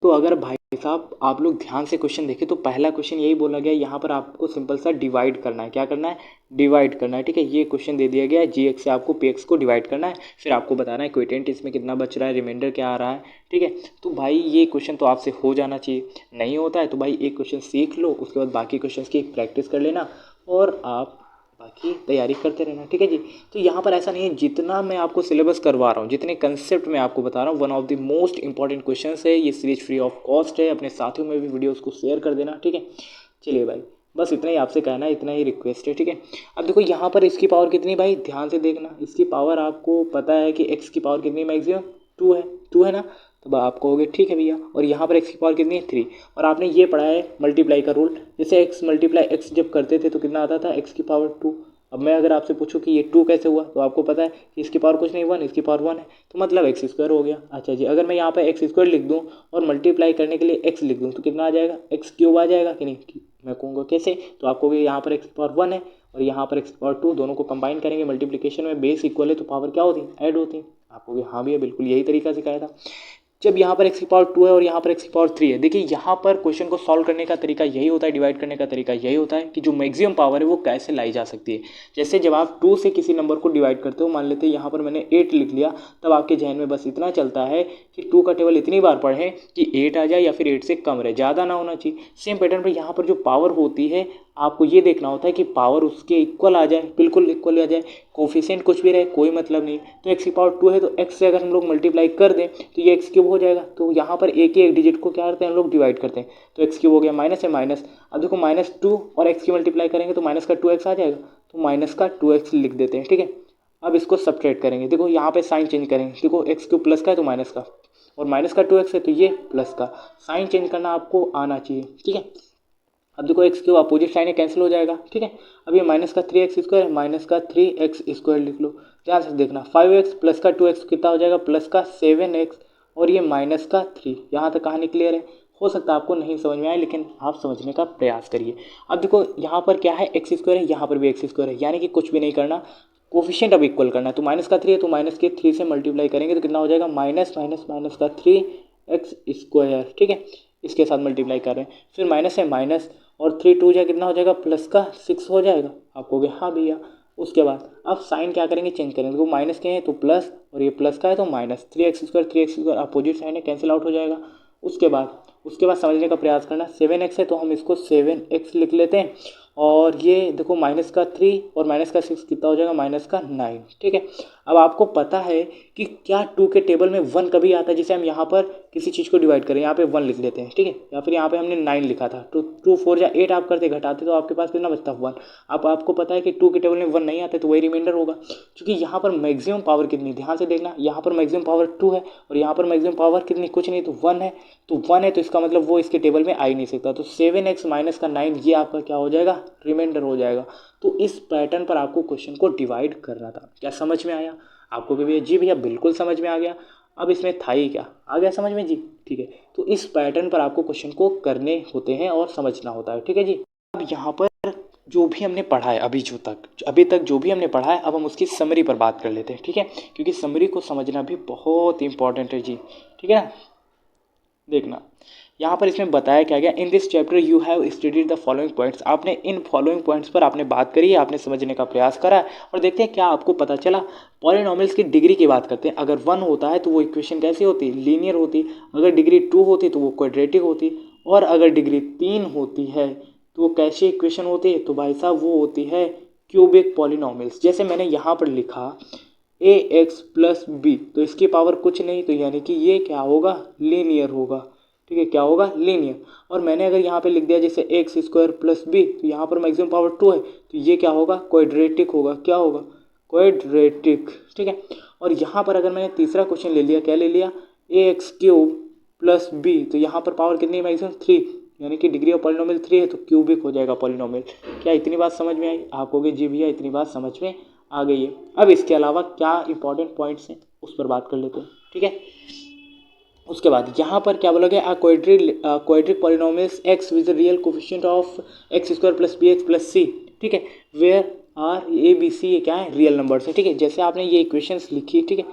तो अगर भाई साहब आप लोग ध्यान से क्वेश्चन देखें तो पहला क्वेश्चन यही बोला गया है, यहाँ पर आपको सिंपल सा डिवाइड करना है। क्या करना है, डिवाइड करना है, ठीक है। ये क्वेश्चन दे दिया गया है, जी एक्स से आपको पी एक्स को डिवाइड करना है, फिर आपको बताना है क्वोटिएंट इसमें कितना बच रहा है, रिमाइंडर क्या आ रहा है, ठीक है। तो भाई ये क्वेश्चन तो आपसे हो जाना चाहिए, नहीं होता है तो भाई एक क्वेश्चन सीख लो, उसके बाद बाकी क्वेश्चन की प्रैक्टिस कर लेना और आप बाकी तैयारी करते रहना, ठीक है जी। तो यहाँ पर ऐसा नहीं है, जितना मैं आपको सिलेबस करवा रहा हूँ, जितने कंसेप्ट मैं आपको बता रहा हूँ, one of the most important question है। ये सीरीज फ्री ऑफ कॉस्ट है, अपने साथियों में भी वीडियोस को शेयर कर देना, ठीक है। चलिए भाई, बस इतना ही आपसे कहना है, इतना ही रिक्वेस्ट है, ठीक है। अब देखो यहाँ पर इसकी पावर कितनी भाई, ध्यान से देखना, इसकी पावर आपको पता है कि एक्स की पावर कितनी मैक्सिमम 2 है ना। तो आप कहोगे ठीक है भैया, और यहाँ पर एक्स की पावर कितनी है 3, और आपने ये पढ़ा है मल्टीप्लाई का रूल, जैसे एक्स मल्टीप्लाई एक्स जब करते थे तो कितना आता था, एक्स की पावर 2। अब मैं अगर आपसे पूछूं कि ये 2 कैसे हुआ, तो आपको पता है कि इसकी पावर कुछ नहीं 1, इसकी पावर 1 है, तो मतलब एक्स स्क्वायर हो गया। अच्छा जी, अगर मैं यहाँ पे एक्स स्क्वायर लिख दूँ और मल्टीप्लाई करने के लिए एक्स लिख दूँ तो कितना आ जाएगा, एक्स क्यूब आ जाएगा कि नहीं। मैं कहूँगा कैसे, तो आपको यहाँ पर एक्स पावर 1 है और यहाँ पर एक्स पावर 2, दोनों को कंबाइन करेंगे मल्टीप्लिकेशन में, बेस इक्वल है तो पावर क्या होती है, ऐड होती है। आपको हाँ भैया बिल्कुल यही तरीका सिखाया था। जब यहाँ पर एक्स की पावर 2 है और यहाँ पर एक्स की पावर 3 है, देखिए यहाँ पर क्वेश्चन को सॉल्व करने का तरीका यही होता है, डिवाइड करने का तरीका यही होता है कि जो मैक्सिमम पावर है वो कैसे लाई जा सकती है। जैसे जब आप 2 से किसी नंबर को डिवाइड करते हो, मान लेते हैं यहाँ पर मैंने 8 लिख लिया, तब आपके जहन में बस इतना चलता है कि 2 का टेबल इतनी बार पढ़ें कि 8 आ जाए या फिर 8 से कम रहे, ज़्यादा ना होना चाहिए। सेम पैटर्न पर यहाँ पर जो पावर होती है आपको ये देखना होता है कि पावर उसके इक्वल आ जाए, बिल्कुल इक्वल आ जाए, कोफिशिएंट कुछ भी रहे कोई मतलब नहीं। तो एक्स की पावर 2 है तो एक्स से अगर हम लोग मल्टीप्लाई कर दें तो ये एक्स क्यूब हो जाएगा। तो यहाँ पर एक ही एक डिजिट को क्या करते हैं हम लोग, डिवाइड करते हैं, तो एक्स क्यूब हो गया, माइनस है माइनस। अब देखो -2 और एक्स की मल्टीप्लाई करेंगे तो माइनस का 2x आ जाएगा, तो माइनस का 2x लिख देते हैं, ठीक है। अब इसको सब्ट्रैक्ट करेंगे, देखो यहाँ पे साइन चेंज करेंगे, देखो एक्स क्यूब प्लस का है तो माइनस का, और माइनस का 2x है तो ये प्लस का, साइन चेंज करना आपको आना चाहिए, ठीक है। अब देखो एक्स क्यूब अपोजिट साइन है, कैंसिल हो जाएगा, ठीक है। अब ये माइनस का 3x स्क्वायर है, माइनस का 3x स्क्वायर लिख लो, ध्यान से देखना, 5x प्लस का 2x कितना हो जाएगा, प्लस का 7x, और ये माइनस का 3। यहाँ तक कहानी क्लियर है। हो सकता है आपको नहीं समझ में आए, लेकिन आप समझने का प्रयास करिए। अब देखो यहाँ पर क्या है, एक्स स्क्वायर है, यहाँ पर भी एक्स स्क्वायर है, यानी कि कुछ भी नहीं करना, कोफिशिएंट अब इक्वल करना है। तो माइनस का 3 है तो माइनस के 3 से मल्टीप्लाई करेंगे तो कितना हो जाएगा, माइनस माइनस माइनस का 3x स्क्वायर, ठीक है, इसके साथ मल्टीप्लाई कर रहे हैं, फिर माइनस है माइनस, और 3 2 जा कितना हो जाएगा, प्लस का 6 हो जाएगा। आप कहोगे हाँ भैया। उसके बाद अब साइन क्या करेंगे, चेंज करेंगे, देखो माइनस के हैं तो प्लस, और ये प्लस का है तो minus, 3x square opposite sign है, कैंसिल आउट हो जाएगा। उसके बाद समझने का प्रयास करना, 7x है तो हम इसको 7x लिख लेते हैं, और ये देखो माइनस का 3 और माइनस का 6 कितना हो जाएगा, माइनस का 9, ठीक है। अब आपको पता है कि क्या 2 के टेबल में 1 कभी आता है, जिसे हम यहाँ पर किसी चीज़ को डिवाइड करें, यहाँ पे 1 लिख लेते हैं, ठीक है, या फिर यहाँ पे हमने 9 लिखा था, तो 2 4 या 8 आप करते घटाते तो आपके पास कितना बचता 1। अब आपको पता है कि 2 के टेबल में 1 नहीं आता तो वही रिमाइंडर होगा, क्योंकि यहाँ पर मैक्सिमम पावर कितनी, ध्यान से देखना, यहाँ पर मैक्सिमम पावर 2 है और यहाँ पर मैक्सिमम पावर कितनी, कुछ नहीं, तो 1 है, तो 1 है तो इसका मतलब वो इसके टेबल में आ ही नहीं सकता, तो 7x माइनस का 9 ये आपका क्या हो जाएगा, रिमाइंडर हो जाएगा। तो इस पैटर्न पर आपको क्वेश्चन को डिवाइड करना था। क्या समझ में आया आपको भी भैया? जी भैया बिल्कुल समझ में आ गया। अब इसमें था ही क्या, आ गया समझ में जी, ठीक है। तो इस पैटर्न पर आपको क्वेश्चन को करने होते हैं और समझना होता है, ठीक है जी। अब यहाँ पर जो भी हमने पढ़ा है अभी तक जो भी हमने पढ़ा है, अब हम उसकी समरी पर बात कर लेते हैं, ठीक है, क्योंकि समरी को समझना भी बहुत इंपॉर्टेंट है जी, ठीक है ना। देखना यहाँ पर इसमें बताया क्या गया, in this chapter you have studied the following points, आपने इन फॉलोइंग पॉइंट्स पर आपने बात करी है, आपने समझने का प्रयास करा है, और देखते हैं क्या आपको पता चला। पॉलिनॉमियल्स की डिग्री की बात करते हैं। अगर 1 होता है तो वो इक्वेशन कैसी होती है, लीनियर होती। अगर डिग्री 2 होती तो वो क्वाड्रेटिक होती, और अगर डिग्री 3 होती है तो वो कैसी इक्वेशन होती है, तो भाई साहब वो होती है क्यूबिक पॉलिनॉमियल्स। जैसे मैंने यहाँ पर लिखा ए एक्स प्लस बी, तो इसकी पावर कुछ नहीं, तो यानी कि ये क्या होगा, लीनियर होगा। ठीक है, क्या होगा, लीनियर। और मैंने अगर यहाँ पे लिख दिया जैसे एक्स स्क्वायर प्लस बी, तो यहाँ पर मैक्सिमम पावर 2 है, तो ये क्या होगा, क्वाड्रेटिक होगा। क्या होगा, क्वाड्रेटिक। ठीक है, और यहाँ पर अगर मैंने तीसरा क्वेश्चन ले लिया, क्या ले लिया, ए एक्स क्यूब प्लस बी, तो यहाँ पर पावर कितनी है, मैक्सिमम 3, यानी कि डिग्री ऑफ पॉलिनोमियल 3 है, तो क्यूबिक हो जाएगा पॉलिनोमियल। क्या इतनी बात समझ में आई? आप कहोगे जी भैया इतनी बात समझ में आ गई है। अब इसके अलावा क्या इंपॉर्टेंट पॉइंट्स हैं उस पर बात कर लेते हैं। ठीक है, उसके बाद यहाँ पर क्या बोला गया, quadratic polynomials x with real coefficient of x square plus B x plus c. ठीक है, where are a b c, ये क्या है, रियल नंबर्स है। ठीक है, जैसे आपने ये इक्वेशंस लिखी, ठीक है,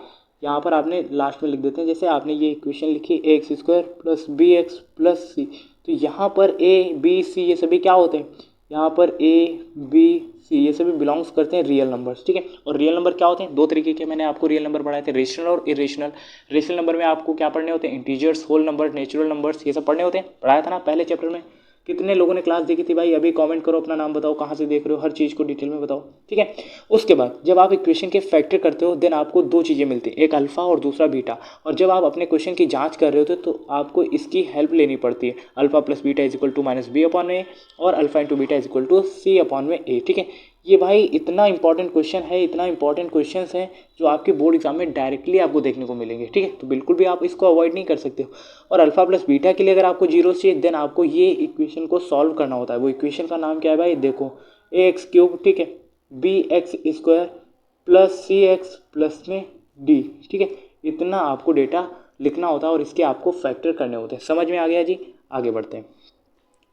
यहाँ पर आपने लास्ट में लिख देते हैं, जैसे आपने ये इक्वेशन लिखी x square plus B x plus c, तो यहाँ पर ए बी सी ये सभी क्या होते हैं, यहाँ पर ए बी सी ये सभी बिलोंग्स करते हैं रियल नंबर्स। ठीक है, और रियल नंबर क्या होते हैं, दो तरीके के मैंने आपको रियल नंबर पढ़ाए थे, रेशनल और इरेशनल। रेशनल नंबर में आपको क्या पढ़ने होते हैं, integers, whole number, natural numbers, ये सब पढ़ने होते हैं, पढ़ाया था ना पहले चैप्टर में। कितने लोगों ने क्लास देखी थी भाई, अभी कमेंट करो, अपना नाम बताओ, कहाँ से देख रहे हो, हर चीज़ को डिटेल में बताओ। ठीक है, उसके बाद जब आप इक्वेशन के फैक्टर करते हो, देन आपको दो चीज़ें मिलती हैं, एक अल्फा और दूसरा बीटा। और जब आप अपने क्वेश्चन की जांच कर रहे होते हो तो आपको इसकी हेल्प लेनी पड़ती है। Alpha plus beta is equal to minus B upon a, और alpha into beta is equal to C upon में ए। ठीक है, ये भाई इतना इंपॉर्टेंट क्वेश्चन है, इतना इंपॉर्टेंट क्वेश्चन है जो आपके बोर्ड एग्जाम में डायरेक्टली आपको देखने को मिलेंगे। ठीक है, तो बिल्कुल भी आप इसको अवॉइड नहीं कर सकते हो। और अल्फा प्लस बीटा के लिए अगर आपको जीरो चाहिए, देन आपको ये इक्वेशन को सॉल्व करना होता है। वो इक्वेशन का नाम क्या है भाई, देखो, ए एक्स क्यूब, ठीक है, B x square plus c x plus में डी। ठीक है, इतना आपको डेटा लिखना होता है और इसके आपको फैक्टर करने होते हैं। समझ में आ गया जी? आगे बढ़ते हैं।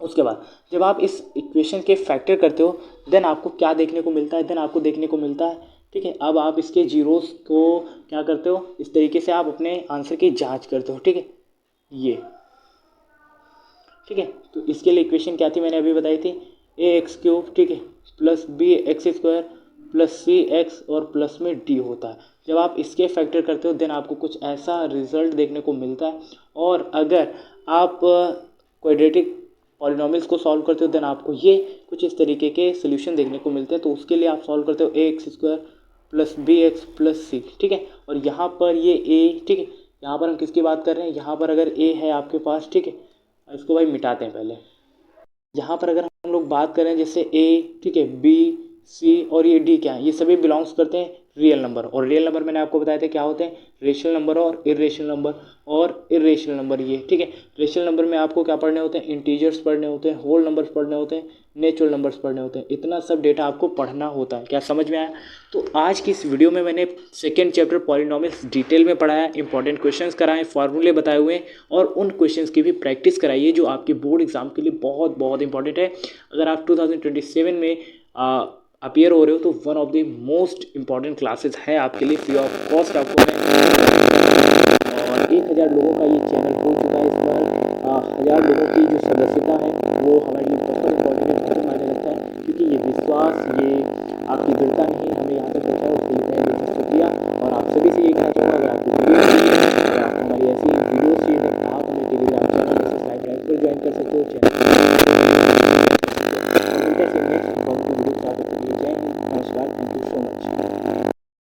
उसके बाद जब आप इस इक्वेशन के फैक्टर करते हो, देन आपको क्या देखने को मिलता है, देन आपको देखने को मिलता है, ठीक है, अब आप इसके जीरोस को क्या करते हो, इस तरीके से आप अपने आंसर की जांच करते हो। ठीक है, ये ठीक है, तो इसके लिए इक्वेशन क्या थी, मैंने अभी बताई थी, ए एक्स क्यूब, ठीक है, plus B x square plus c x और प्लस में डी होता है। जब आप इसके फैक्टर करते हो, देन आपको कुछ ऐसा रिजल्ट देखने को मिलता है। और अगर आप क्वाड्रेटिक पॉलिनॉमियल्स को सॉल्व करते हो, देन आपको ये कुछ इस तरीके के सोल्यूशन देखने को मिलते हैं। तो उसके लिए आप सॉल्व करते हो a x square plus B x plus c. ठीक है, और यहाँ पर ये ए, ठीक है, यहाँ पर हम किसकी बात कर रहे हैं, यहाँ पर अगर ए है आपके पास, ठीक है, इसको भाई मिटाते हैं पहले। यहाँ पर अगर हम लोग बात करें जैसे ए, ठीक है, बी सी और ये डी क्या है, ये सभी बिलोंग्स करते हैं रियल नंबर। और रियल नंबर मैंने आपको बताया था क्या होते हैं, रेशनल नंबर और इरेशनल नंबर। और इरेशनल नंबर ये, ठीक है, रेशनल नंबर में आपको क्या पढ़ने होते हैं, इंटीजर्स पढ़ने होते हैं, होल नंबर्स पढ़ने होते हैं, नेचुरल नंबर्स पढ़ने होते हैं। इतना सब डेटा आपको पढ़ना होता है। क्या समझ में आया? तो आज की इस वीडियो में मैंने सेकेंड चैप्टर पॉलिनॉमियल्स डिटेल में पढ़ाया, इंपॉर्टेंट क्वेश्चंस कराए, फार्मूले बताए हुए हैं, और उन क्वेश्चंस की भी प्रैक्टिस कराइए जो आपके बोर्ड एग्जाम के लिए बहुत बहुत इंपॉर्टेंट है। अगर आप 2027 में अपीयर हो रहे हो तो one of the most important classes है आपके लिए, फ्री ऑफ कॉस्ट आपको है। और 1000 लोगों का ये चैनल हो चुका है इस बार। 1000 लोगों की जो सदस्यता है वो हमारे लिए बहुत इंपॉर्टेंट है, बहुत मायने रखता है, क्योंकि ये विश्वास, ये आपकी दृढ़ता नहीं हमें यहाँ तक पहुँचा है, उसके लिए तहे दिल से शुक्रिया। और आप सभी से ये कहना चाहूँगा, अगर आपको वीडियो, अगर आपको हमारी ऐसी वीडियोज़ चाहिए तो आप हमें टेलीग्राम चैनल सब्सक्राइब पर ज्वाइन कर सकते हो। चैनल